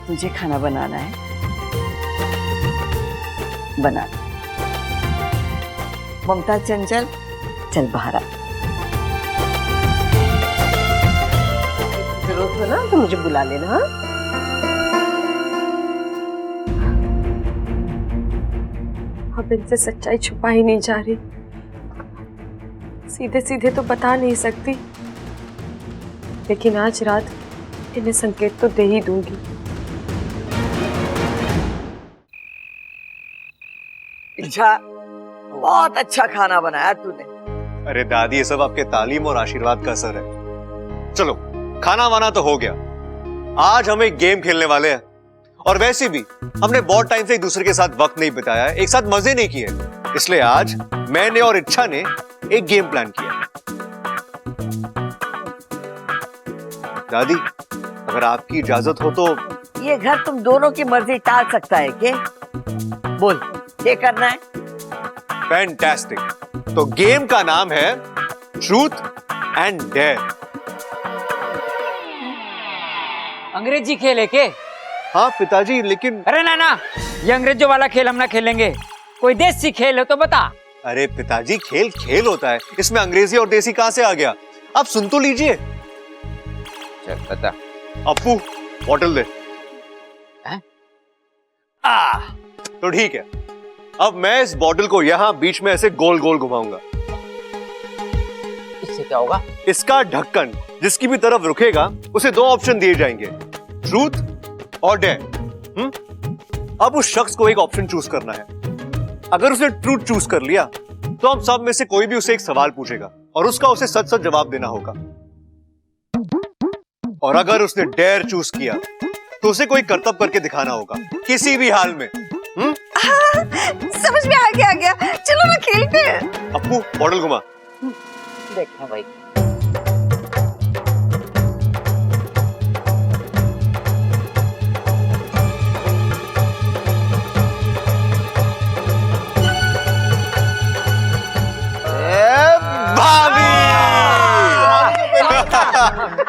तुझे खाना बनाना है? बना। ममता चंचल, चल बाहर आ। जरूरत हो ना तो मुझे बुला लेना। हाँ अब इनसे सच्चाई छुपा ही नहीं जा रही, सीधे सीधे तो बता नहीं सकती, लेकिन आज रात इन्हें संकेत तो दे ही दूंगी। इच्छा, बहुत अच्छा खाना बनाया तूने। अरे दादी, ये सब आपके तालीम और आशीर्वाद का असर है। चलो, खाना वाना तो हो गया, आज हम एक गेम खेलने वाले हैं। और वैसे भी हमने बहुत टाइम से एक दूसरे के साथ वक्त नहीं बिताया है, एक साथ मजे नहीं किए, इसलिए आज मैंने और इच्छा ने एक गेम प्लान किया। दादी, अगर आपकी इजाजत हो तो। ये घर तुम दोनों की मर्जी टाल सकता है क्या? बोल, क्या करना है? फैंटास्टिक। तो गेम का नाम है ट्रूथ एंड डेयर। अंग्रेजी खेल है के? हाँ पिताजी, लेकिन अरे ना ना, ये अंग्रेजों वाला खेल हम ना खेलेंगे। कोई देसी खेल हो तो बता। अरे पिताजी, खेल खेल होता है, इसमें अंग्रेजी और देसी कहाँ से आ गया? आप सुन तो लीजिए। चल बता। अप्पू बॉटल दे। हैं? तो ठीक है, अब मैं इस बॉटल को यहाँ बीच में ऐसे गोल गोल घुमाऊंगा। इससे क्या होगा? इसका ढक्कन जिसकी भी तरफ रुकेगा उसे दो ऑप्शन दिए जाएंगे, ट्रूथ और डेयर। अब उस शख्स को एक ऑप्शन चूज करना है। अगर उसने ट्रूथ चूज कर लिया तो हम सब में से कोई भी उसे एक सवाल पूछेगा और उसका उसे सच सच जवाब देना होगा। और अगर उसने डेयर चूज किया तो उसे कोई करतब करके दिखाना होगा, किसी भी हाल में। समझ में आ गया। चलो ना खेलते हैं। अप्पू बॉटल घुमा। देखना भाई।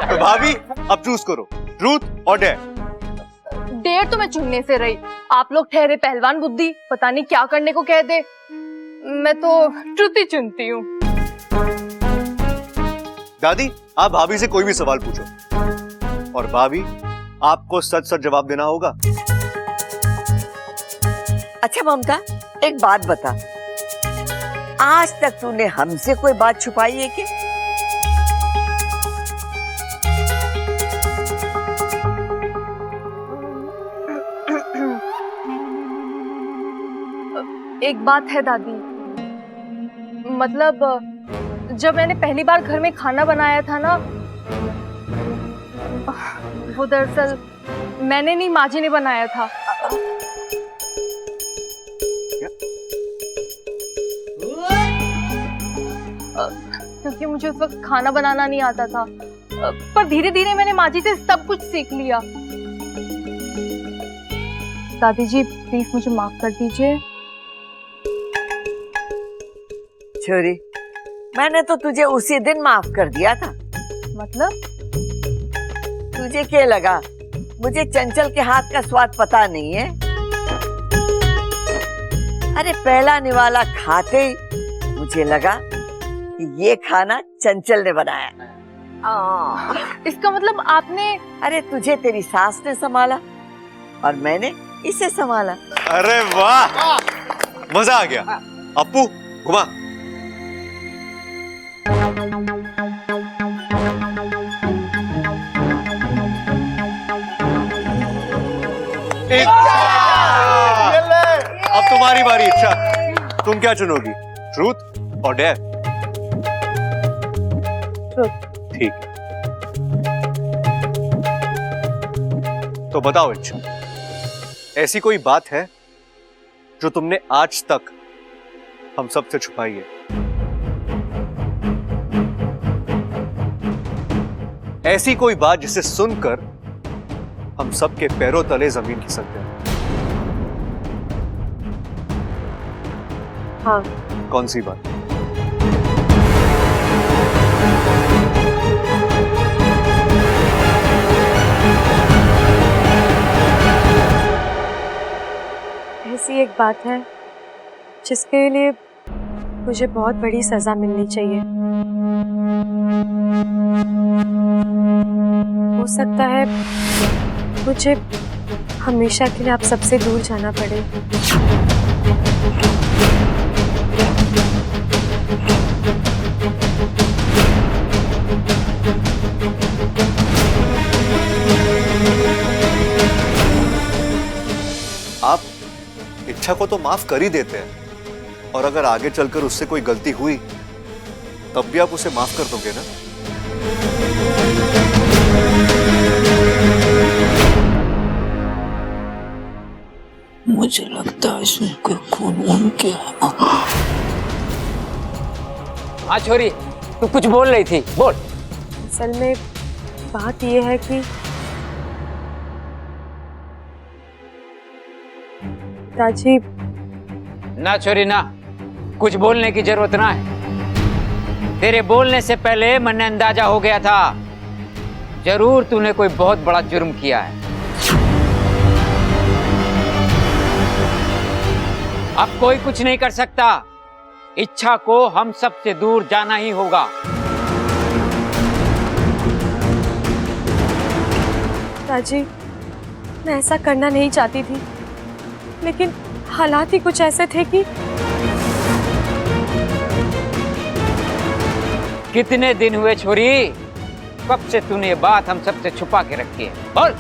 तो भाभी अब चूज करो, ट्रूथ और डेयर। डेयर तो मैं चुनने से रही। आप लोग ठहरे पहलवान बुद्धि, पता नहीं क्या करने को कह दे। मैं तो ट्रूथ ही चुनती हूँ। दादी, आप भाभी से कोई भी सवाल पूछो और भाभी आपको सच सच जवाब देना होगा। अच्छा ममता, एक बात बता, आज तक तूने हमसे कोई बात छुपाई है कि? एक बात है दादी, मतलब जब मैंने पहली बार घर में खाना बनाया था ना, वो दरअसल मैंने नहीं, माँ जी ने बनाया था। क्योंकि मुझे उस वक्त खाना बनाना नहीं आता था, पर धीरे धीरे मैंने माँ जी से सब कुछ सीख लिया। दादी जी प्लीज मुझे माफ कर दीजिए। छोरी, मैंने तो तुझे उसी दिन माफ कर दिया था। मतलब? तुझे क्या लगा मुझे चंचल के हाथ का स्वाद पता नहीं है? अरे पहला निवाला खाते ही मुझे लगा कि ये खाना चंचल ने बनाया। इसका मतलब आपने? अरे तुझे तेरी सास ने संभाला और मैंने इसे संभाला। अरे वाह, मजा आ गया। अप्पू घुमा। अब तुम्हारी बारी। अच्छा, तुम क्या चुनोगी, ट्रूथ और डेयर? ट्रूथ। ठीक है, तो बताओ अच्छा, ऐसी कोई बात है जो तुमने आज तक हम सबसे छुपाई है? ऐसी कोई बात जिसे सुनकर हम सबके पैरों तले जमीन खिसकते हैं? हाँ। कौन सी बात? ऐसी एक बात है जिसके लिए मुझे बहुत बड़ी सजा मिलनी चाहिए। हो सकता है मुझे हमेशा के लिए आप सबसे दूर जाना पड़े। आप इच्छा को तो माफ कर ही देते हैं, और अगर आगे चलकर उससे कोई गलती हुई तब भी आप उसे माफ कर दोगे ना? मुझे लगता है इसके खून उनके। हाँ छोरी, तू कुछ बोल रही थी, बोल। असल में बात यह है कि पिताजी। ना छोरी ना, कुछ बोलने की जरूरत ना है। तेरे बोलने से पहले मैंने अंदाजा हो गया था जरूर तूने कोई बहुत बड़ा जुर्म किया है। अब कोई कुछ नहीं कर सकता। इच्छा को हम सबसे दूर जाना ही होगा। दादी, मैं ऐसा करना नहीं चाहती थी, लेकिन हालात ही कुछ ऐसे थे कि कितने दिन हुए छोरी, कब से तूने ये बात हम सबसे छुपा के रखी है? बोल।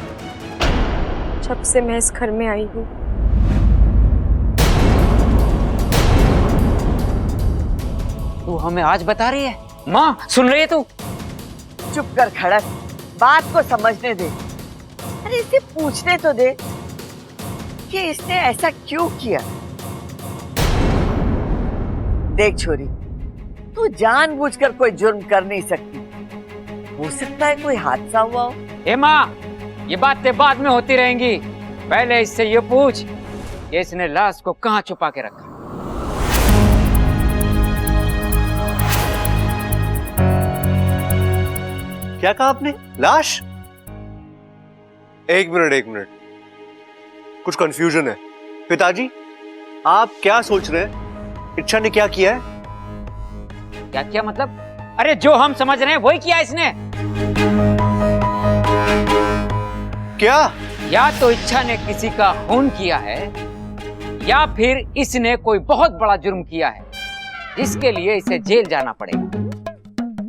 जब से मैं इस घर में आई हूँ। तू हमें आज बता रही है? माँ सुन रही है तू? चुप कर खड़क, बात को समझने दे। अरे इसे पूछने तो दे कि इसने ऐसा क्यों किया। देख छोरी, तू जानबूझकर कोई जुर्म कर नहीं सकती। हो सकता है कोई हादसा हुआ हो। ए माँ, ये बातें बाद में होती रहेंगी। पहले इससे ये पूछ कि इसने लाश को कहाँ छुपा के रखा। क्या कहा आपने? लाश? एक मिनट, कुछ कंफ्यूजन है। पिताजी, आप क्या सोच रहे हैं? इच्छा ने क्या किया है? क्या किया मतलब? अरे जो हम समझ रहे हैं वही किया इसने। क्या? या तो इच्छा ने किसी का खून किया है, या फिर इसने कोई बहुत बड़ा जुर्म किया है जिसके लिए इसे जेल जाना पड़ेगा।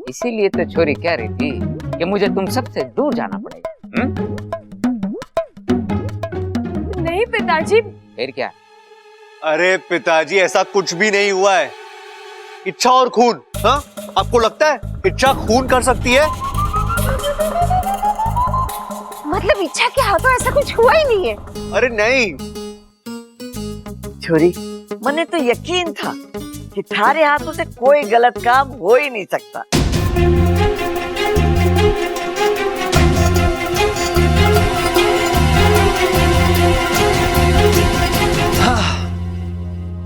इसीलिए तो छोरी कह रही थी कि मुझे तुम सबसे दूर जाना पड़ेगा। नहीं पिताजी। फिर क्या? अरे पिताजी, ऐसा कुछ भी नहीं हुआ है। इच्छा और खून? हाँ, आपको लगता है इच्छा खून कर सकती है? मतलब इच्छा के हाथों ऐसा कुछ हुआ ही नहीं है। अरे नहीं छोरी, मने तो यकीन था कि थारे हाथों से कोई गलत काम हो ही नहीं सकता।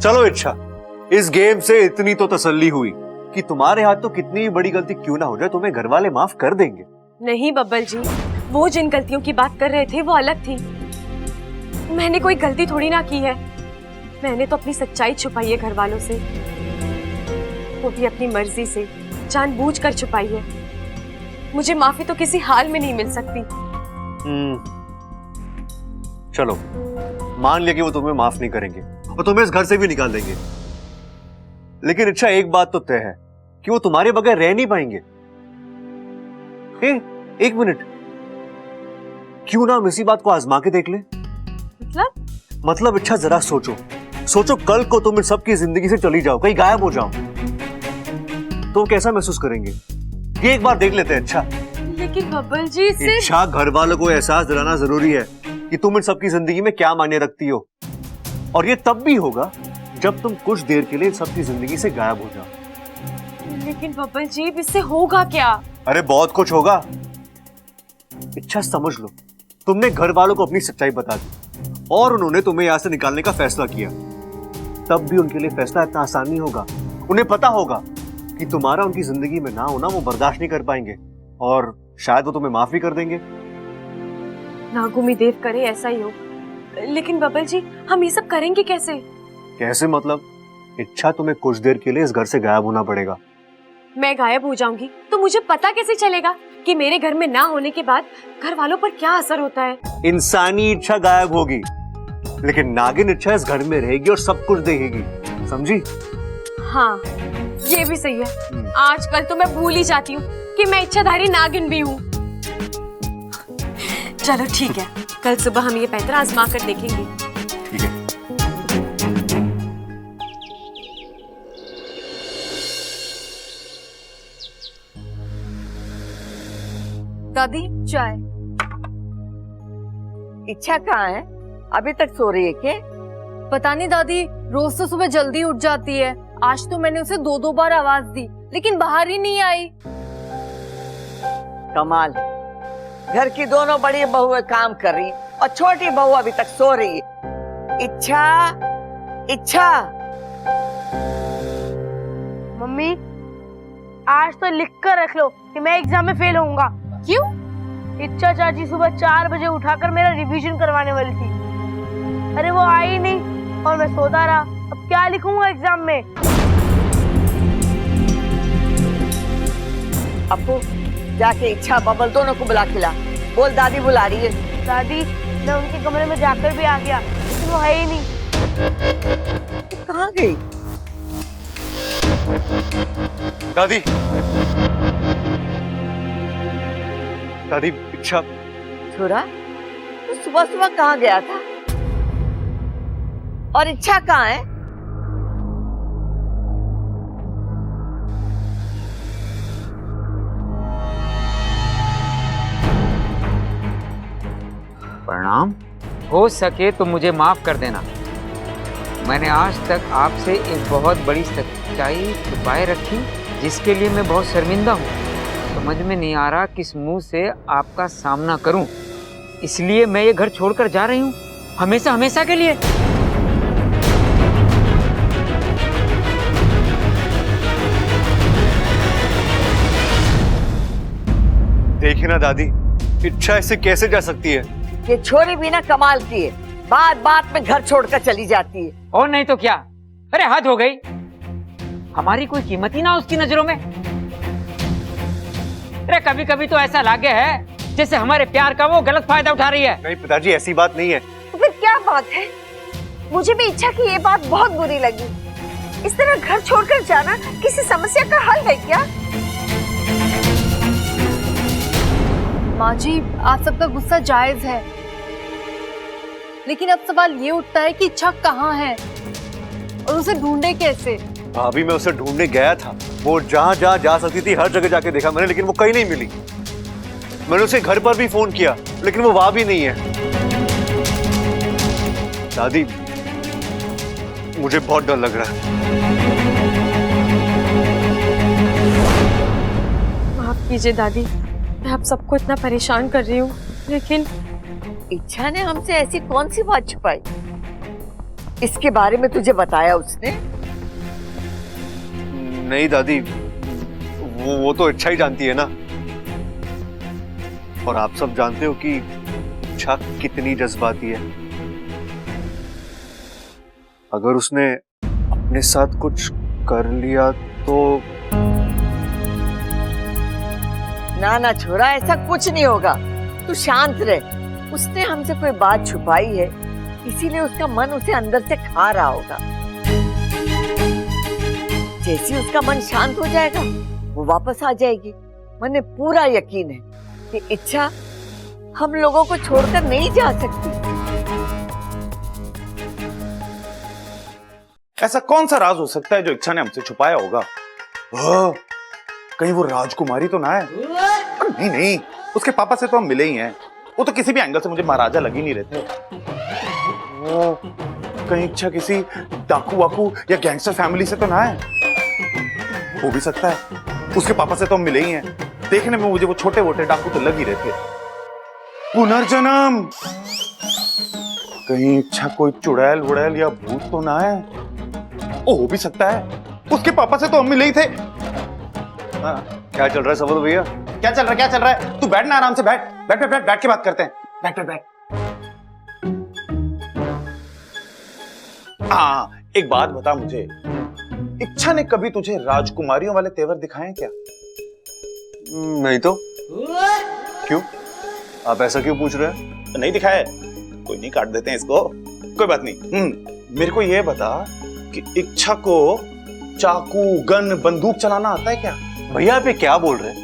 चलो इच्छा, इस गेम से इतनी तो तसल्ली हुई कि तुम्हारे हाथ तो कितनी भी बड़ी गलती क्यों ना हो जाए, तुम्हें घर वाले माफ कर देंगे। नहीं बब्बल जी, वो जिन गलतियों की बात कर रहे थे वो अलग थी। मैंने कोई गलती थोड़ी ना की है। मैंने तो अपनी सच्चाई छुपाई है घर वालों से, वो भी अपनी मर्जी से, जानबूझकर छुपाई है। मुझे माफी तो किसी हाल में नहीं मिल सकती। चलो मान लिया कि वो तुम्हें माफ नहीं करेंगे और तुम्हें इस घर से भी निकाल देंगे, लेकिन इच्छा एक बात तो तय है कि वो तुम्हारे बगैर रह नहीं पाएंगे। एक मिनट, क्यों ना हम इसी बात को आजमा के देख ले? मतलब इच्छा जरा सोचो, कल को तुम इन सबकी जिंदगी से चली जाओ, कहीं गायब हो जाओ, तो कैसा महसूस करेंगे? ये एक बार देख लेते हैं। अच्छा, लेकिन बब्बल जी से इच्छा, घर वालों को एहसास दिलाना जरूरी है कि तुम इन सबकी जिंदगी में क्या मायने रखती हो, और ये तब भी होगा जब तुम कुछ देर के लिए इन सबकी जिंदगी से गायब हो जाओ। लेकिन बब्बल जी, इससे होगा क्या? अरे बहुत कुछ होगा। इच्छा समझ लो, तुमने घर वालों को अपनी सच्चाई बता दी और उन्होंने तुम्हें यहां से निकालने का फैसला किया, तब भी उनके लिए फैसला इतना आसान नहीं होगा। उन्हें पता होगा कि तुम्हारा उनकी जिंदगी में ना होना वो बर्दाश्त नहीं कर पाएंगे, और शायद वो तुम्हें माफ भी कर देंगे। नागुमी देव करे ऐसा ही हो। लेकिन बब्बल जी, हम ये सब करेंगे कैसे? कैसे मतलब? इच्छा, तुम्हें कुछ देर के लिए इस घर से गायब होना पड़ेगा। मैं गायब हो जाऊंगी तो मुझे पता कैसे चलेगा कि मेरे घर में ना होने के बाद घर वालों पर क्या असर होता है? इंसानी इच्छा गायब होगी, लेकिन नागिन इच्छा इस घर में रहेगी और सब कुछ देखेगी, समझी? हाँ, ये भी सही है। आजकल तो मैं भूल ही जाती हूँ कि मैं इच्छाधारी नागिन भी हूँ। चलो ठीक है, कल सुबह हम ये पैतरा आजमा कर देखेंगे। ठीक है। दादी चाय। इच्छा कहाँ है? अभी तक सो रही है क्या? पता नहीं दादी, रोज तो सुबह जल्दी उठ जाती है। आज तो मैंने उसे 2-2 बार आवाज दी, लेकिन बाहर ही नहीं आई। कमाल, घर की दोनों बड़ी बहुएं काम कर रही और छोटी बहू अभी तक सो रही है। इच्छा, मम्मी, आज तो लिख कर रख लो कि मैं एग्जाम में फेल होऊंगा। क्यों? इच्छा चाची सुबह 4 बजे उठाकर मेरा रिवीजन करवाने वाली थी। अरे वो आई ही नहीं और मैं सोता रहा। अब क्या लिखूंगा एग्जाम में? अपू जाके इच्छा बबल दोनों को बुला के ला। बोल दादी बुला रही है। दादी, मैं उनके कमरे में जाकर भी आ गया लेकिन वो है ही नहीं। कहाँ गई? दादी, दादी, इच्छा। छोरा, तू सुबह सुबह कहाँ गया था? और इच्छा कहाँ है? प्रणाम। हो सके तो मुझे माफ कर देना। मैंने आज तक आपसे एक बहुत बड़ी सच्चाई छुपाए रखी जिसके लिए मैं बहुत शर्मिंदा हूँ। समझ में नहीं आ रहा किस मुंह से आपका सामना करूं। इसलिए मैं ये घर छोड़कर जा रही हूँ, हमेशा हमेशा के लिए। देखिए ना दादी, इच्छा ऐसे कैसे जा सकती है? ये छोरी भी ना कमाल की है, बात बात में घर छोड़कर चली जाती है। और नहीं तो क्या। अरे हद हो गई, हमारी कोई कीमत ही ना उसकी नजरों में। अरे कभी कभी तो ऐसा लागे है जैसे हमारे प्यार का वो गलत फायदा उठा रही है। नहीं पिताजी, ऐसी बात नहीं है। तो फिर क्या बात है? मुझे भी इच्छा की ये बात बहुत बुरी लगी। इस तरह घर छोड़कर जाना किसी समस्या का हल है क्या? माँ जी, आप सबका गुस्सा जायज है, लेकिन अब सवाल ये उठता है कि इच्छा कहाँ है और उसे ढूंढे कैसे? भाभी, मैं उसे ढूंढने गया था। वो जहाँ जहाँ जा सकती थी हर जगह जाके देखा मैंने, लेकिन वो कहीं नहीं मिली। मैंने उसे घर पर भी फोन किया लेकिन वो वहां भी नहीं है। दादी, मुझे बहुत डर लग रहा है। माफ कीजिए दादी, मैं आप सबको इतना परेशान कर रही हूँ, लेकिन इच्छा ने हमसे ऐसी कौन सी बात छुपाई? इसके बारे में तुझे बताया उसने? नहीं दादी, वो तो इच्छा ही जानती है ना। और आप सब जानते हो कि इच्छा कितनी जज्बाती है। अगर उसने अपने साथ कुछ कर लिया तो। ना ना छोरा, ऐसा कुछ नहीं होगा, तू शांत रह। उसने हमसे कोई बात छुपाई है, इसीलिए उसका मन उसे अंदर से खा रहा होगा। जैसे उसका मन शांत हो जाएगा वो वापस आ जाएगी। मुझे पूरा यकीन है कि इच्छा हम लोगों को छोड़कर नहीं जा सकती। ऐसा कौन सा राज हो सकता है जो इच्छा ने हमसे छुपाया होगा? कहीं वो राजकुमारी तो ना है? नहीं नहीं, उसके पापा से तो हम मिले ही हैं। वो तो किसी भी एंगल से मुझे महाराजा लग ही नहीं रहे थे। वो कहीं इच्छा किसी डाकू वाकू या गैंगस्टर फैमिली से तो ना है? हो भी सकता है, उसके पापा से तो हम मिले ही हैं। देखने में मुझे वो छोटे मोटे डाकू तो लग ही रहे थे। पुनर्जन्म, कहीं इच्छा कोई चुड़ैल वुड़ैल या भूत तो ना है? ओ, हो भी सकता है, उसके पापा से तो हम मिले ही थे। हाँ। क्या चल रहा है सवल भैया? क्या चल रहा है? तू बैठ ना, आराम से बैठ बैठ बैठ बैठ बैठ के बात करते हैं। बैठ बैठ बैठ। हाँ, एक बात बता मुझे, इच्छा ने कभी तुझे राजकुमारियों वाले तेवर दिखाए क्या? नहीं तो। क्यों? आप ऐसा क्यों पूछ रहे हैं? नहीं दिखाए? कोई नहीं, काट देते हैं इसको, कोई बात नहीं। मेरे को यह बता कि इच्छा को चाकू, गन, बंदूक चलाना आता है क्या? भैया आप ये क्या बोल रहे हैं?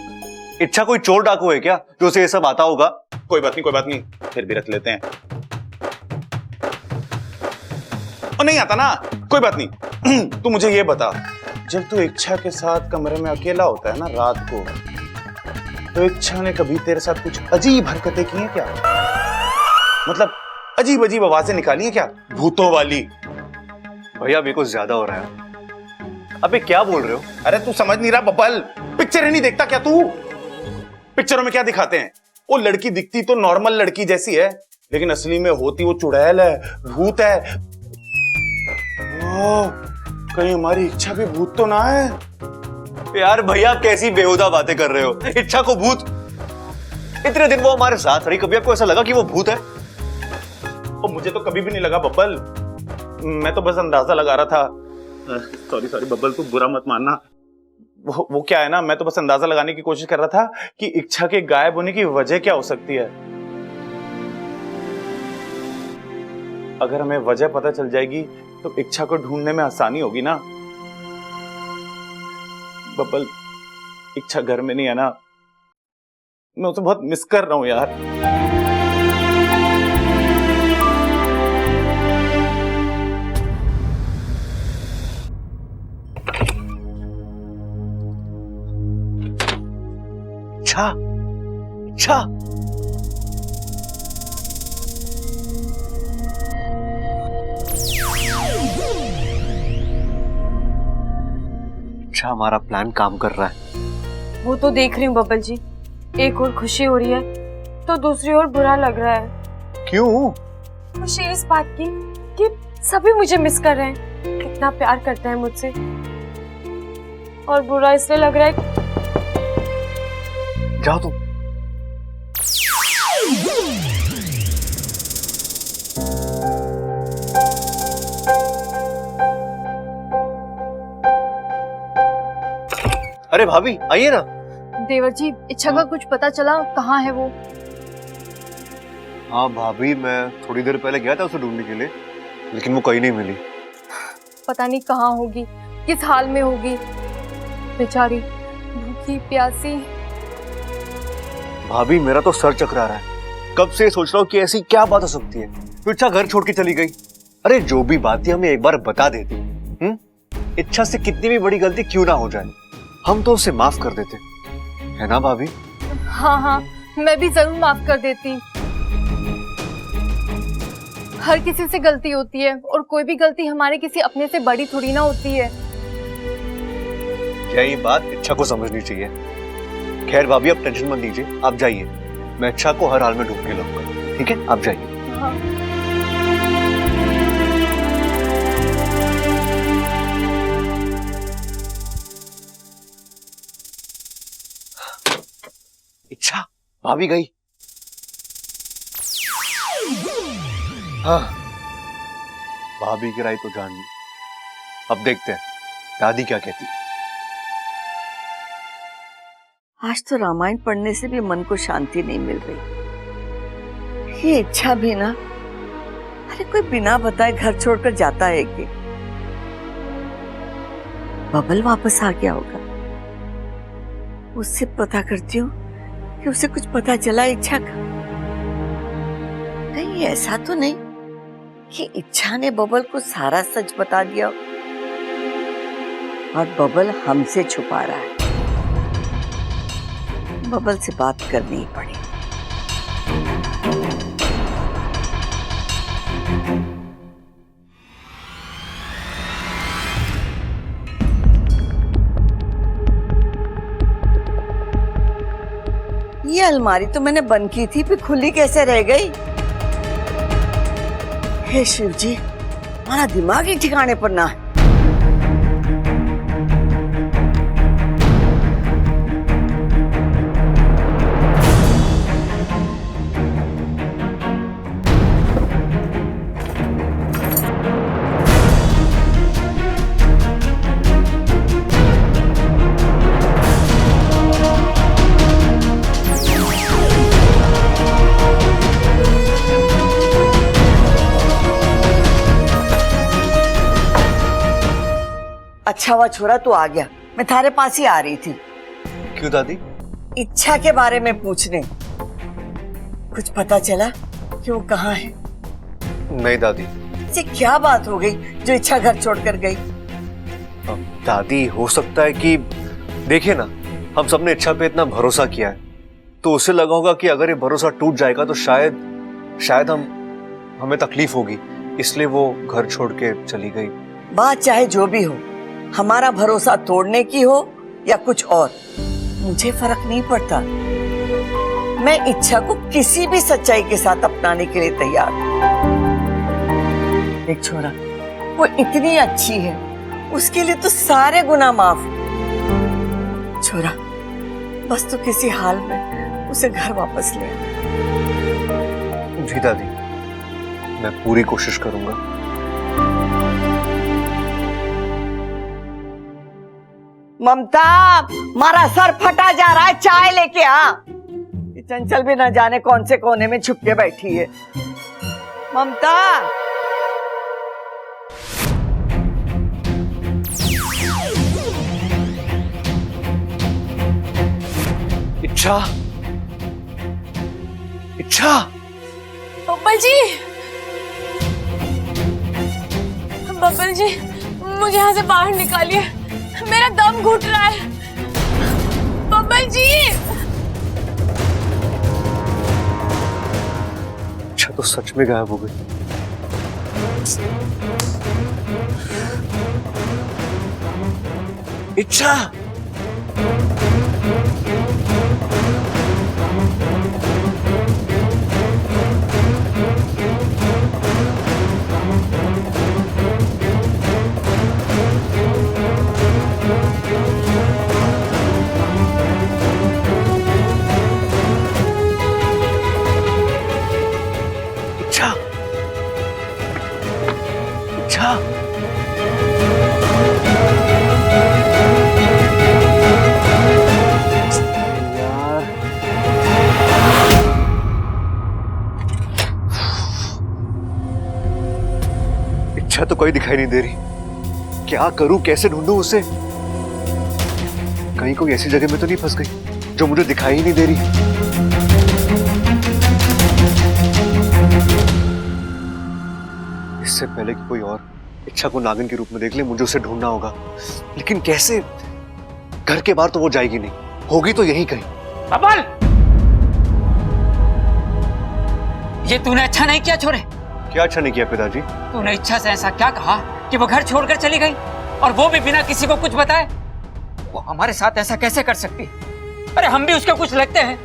इच्छा कोई चोर डाकू है क्या जो उसे ये सब आता होगा? कोई बात नहीं, फिर भी रख लेते हैं। और नहीं आता ना, कोई बात नहीं। तू मुझे ये बता, जब तू इच्छा के साथ कमरे में अकेला होता है ना रात को, तो इच्छा ने कभी तेरे साथ कुछ अजीब हरकतें की हैं क्या? मतलब अजीब अजीब आवाजें निकाली हैं क्या, भूतों वाली? भैया अभी कुछ ज्यादा हो रहा है। अबे क्या बोल रहे हो? अरे तू समझ नहीं रहा बबल, पिक्चर ही नहीं देखता क्या तू? पिक्चरों में क्या दिखाते हैं, वो लड़की दिखती तो नॉर्मल लड़की जैसी है, लेकिन असली में होती वो चुड़ैल है, भूत है। कहीं हमारी इच्छा भी भूत तो ना है? यार भैया कैसी बेहुदा बातें कर रहे हो? इच्छा को भूत? इतने दिन वो हमारे साथ रही, कभी आपको ऐसा लगा कि वो भूत है? और मुझे तो कभी भी नहीं लगा बब्बल, मैं तो बस अंदाजा लगा रहा था। सॉरी बब्बल, तू बुरा मत मानना। वो क्या है ना, मैं तो बस अंदाजा लगाने की कोशिश कर रहा था कि इच्छा के गायब होने की वजह क्या हो सकती है। अगर हमें वजह पता चल जाएगी तो इच्छा को ढूंढने में आसानी होगी ना। बब्बल, इच्छा घर में नहीं है ना, मैं उसे बहुत मिस कर रहा हूं यार। इच्छा, इच्छा, इच्छा, हमारा प्लान काम कर रहा है। वो तो देख रही हूँ बब्बल जी, एक और खुशी हो रही है तो दूसरी ओर बुरा लग रहा है। क्यों? खुशी इस बात की कि सभी मुझे मिस कर रहे हैं, कितना प्यार करते हैं मुझसे, और बुरा इसलिए लग रहा है। जाओ तुम। अरे भाभी आइए ना। देवर जी, इच्छा का कुछ पता चला? कहाँ है वो? हाँ भाभी, मैं थोड़ी देर पहले गया था उसे ढूंढने के लिए, लेकिन वो कहीं नहीं मिली। पता नहीं कहाँ होगी, किस हाल में होगी, बेचारी भूखी प्यासी। भाभी मेरा तो सर चकरा रहा है, कब से सोच रहा हूँ कि ऐसी क्या बात हो सकती है तो इच्छा घर छोड़ के चली गई। अरे जो भी बात थी हमें एक बार बता देती। इच्छा से कितनी भी बड़ी गलती क्यों ना हो जाए, हम तो उसे माफ कर देते, है ना भाभी? हाँ, मैं भी जरूर माफ कर देती। हर किसी से गलती होती है, और कोई भी गलती हमारे किसी अपने से बड़ी थोड़ी ना होती है। यही बात इच्छा को समझनी चाहिए। खैर भाभी, आप टेंशन मत लीजिए, आप जाइए, मैं इच्छा को हर हाल में ढूंढ के लाऊंगा, ठीक है? आप जाइए। हाँ। इच्छा, भाभी गई। हाँ, भाभी की राय तो जान ली, अब देखते हैं दादी क्या कहती है। आज तो रामायण पढ़ने से भी मन को शांति नहीं मिल रही। ये इच्छा भी ना, अरे कोई बिना बताए घर छोड़कर जाता है कि? बबल वापस आ गया होगा, उससे पता करती हूँ कि उसे कुछ पता चला इच्छा का। नहीं, ऐसा तो नहीं कि इच्छा ने बबल को सारा सच बता दिया और बबल हमसे छुपा रहा है। बबल से बात करनी ही पड़ेगी। ये अलमारी तो मैंने बंद की थी, फिर खुली कैसे रह गई? हे शिव जी, हमारा दिमाग ही ठिकाने पर ना है। अच्छा हुआ छोरा तू आ गया, मैं थारे पास ही आ रही थी। क्यों दादी? इच्छा के बारे में पूछने। कुछ पता चला कि वो कहाँ है? नहीं दादी। इसे क्या बात हो गई जो इच्छा घर छोड़कर गई? दादी, हो सकता है कि देखिए ना, हम सबने इच्छा पे इतना भरोसा किया है, तो उसे लगा होगा कि अगर ये भरोसा टूट जाएगा तो शायद हमें तकलीफ होगी, इसलिए वो घर छोड़ के चली गई। बात चाहे जो भी हो, हमारा भरोसा तोड़ने की हो या कुछ और, मुझे फर्क नहीं पड़ता। मैं इच्छा को किसी भी सच्चाई के साथ अपनाने के लिए तैयार हूं। एक छोरा, वो इतनी अच्छी है, उसके लिए तो सारे गुनाह माफ। छोरा, बस तू किसी हाल में उसे घर वापस ले आना। जी दादी, मैं पूरी कोशिश करूंगा। ममता, मारा सर फटा जा रहा है, चाय लेके आ। ये चंचल भी न जाने कौन से कोने में छुप के बैठी है। ममता, इच्छा, इच्छा, बब्बल जी, बब्बल जी, मुझे यहाँ से बाहर निकालिए, मेरा दम घुट रहा है। बब्बल जी, इच्छा तो सच में गायब हो गई। इच्छा, इच्छा, इच्छा, यार, इच्छा तो कोई दिखाई नहीं दे रही। क्या करूं, कैसे ढूंढूं उसे? कहीं कोई ऐसी जगह में तो नहीं फंस गई जो मुझे दिखाई ही नहीं दे रही। इससे पहले कि कोई और इच्छा को नागिन के रूप में देख ले, मुझे उसे ढूंढना होगा। लेकिन कैसे? घर के बाहर तो वो जाएगी नहीं, होगी तो यहीं कहीं। बबल, ये तूने अच्छा नहीं किया छोरे। क्या अच्छा नहीं किया पिताजी? तूने इच्छा से ऐसा क्या कहा कि वो घर छोड़कर चली गई, और वो भी बिना किसी को कुछ बताए? वो हमारे साथ ऐसा कैसे कर सकती? अरे हम भी उसके कुछ लगते हैं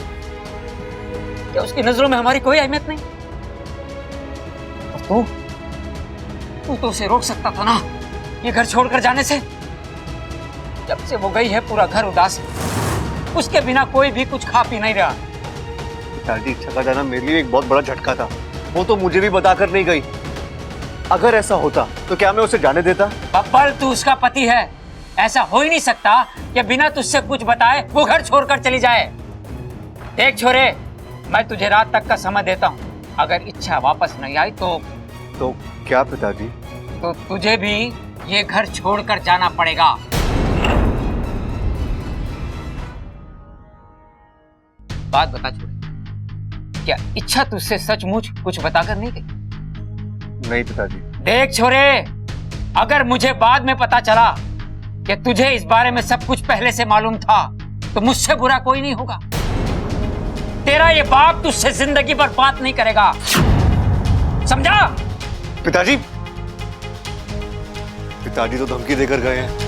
क्या? उसकी नजरों में हमारी कोई अहमियत नहीं? और तू तो उसे रोक सकता था ना, ये घर छोड़कर जाने से। जब से वो गई है पूरा घर उदास है, उसके बिना कोई भी कुछ खा पी नहीं रहा। पिताजी, इच्छा का जाना मेरे लिए एक बहुत बड़ा झटका था। वो तो मुझे भी बताकर नहीं गई। अगर ऐसा होता तो क्या मैं उसे जाने देता? बब्बल, तू उसका पति है, ऐसा हो ही नहीं सकता कि बिना तुझसे कुछ बताए वो घर छोड़कर चली जाए। देख छोरे, मैं तुझे रात तक का समय देता हूँ। अगर इच्छा वापस नहीं आई तो क्या पिताजी? तो तुझे भी ये घर छोड़कर जाना पड़ेगा। बात बता छोरे, क्या इच्छा तुझसे सचमुच कुछ बताकर नहीं गई? नहीं पिताजी। देख छोरे, अगर मुझे बाद में पता चला कि तुझे इस बारे में सब कुछ पहले से मालूम था, तो मुझसे बुरा कोई नहीं होगा। तेरा ये बाप तुझसे जिंदगी भर बात नहीं करेगा, समझा? पिताजी, पिताजी तो धमकी देकर गए हैं।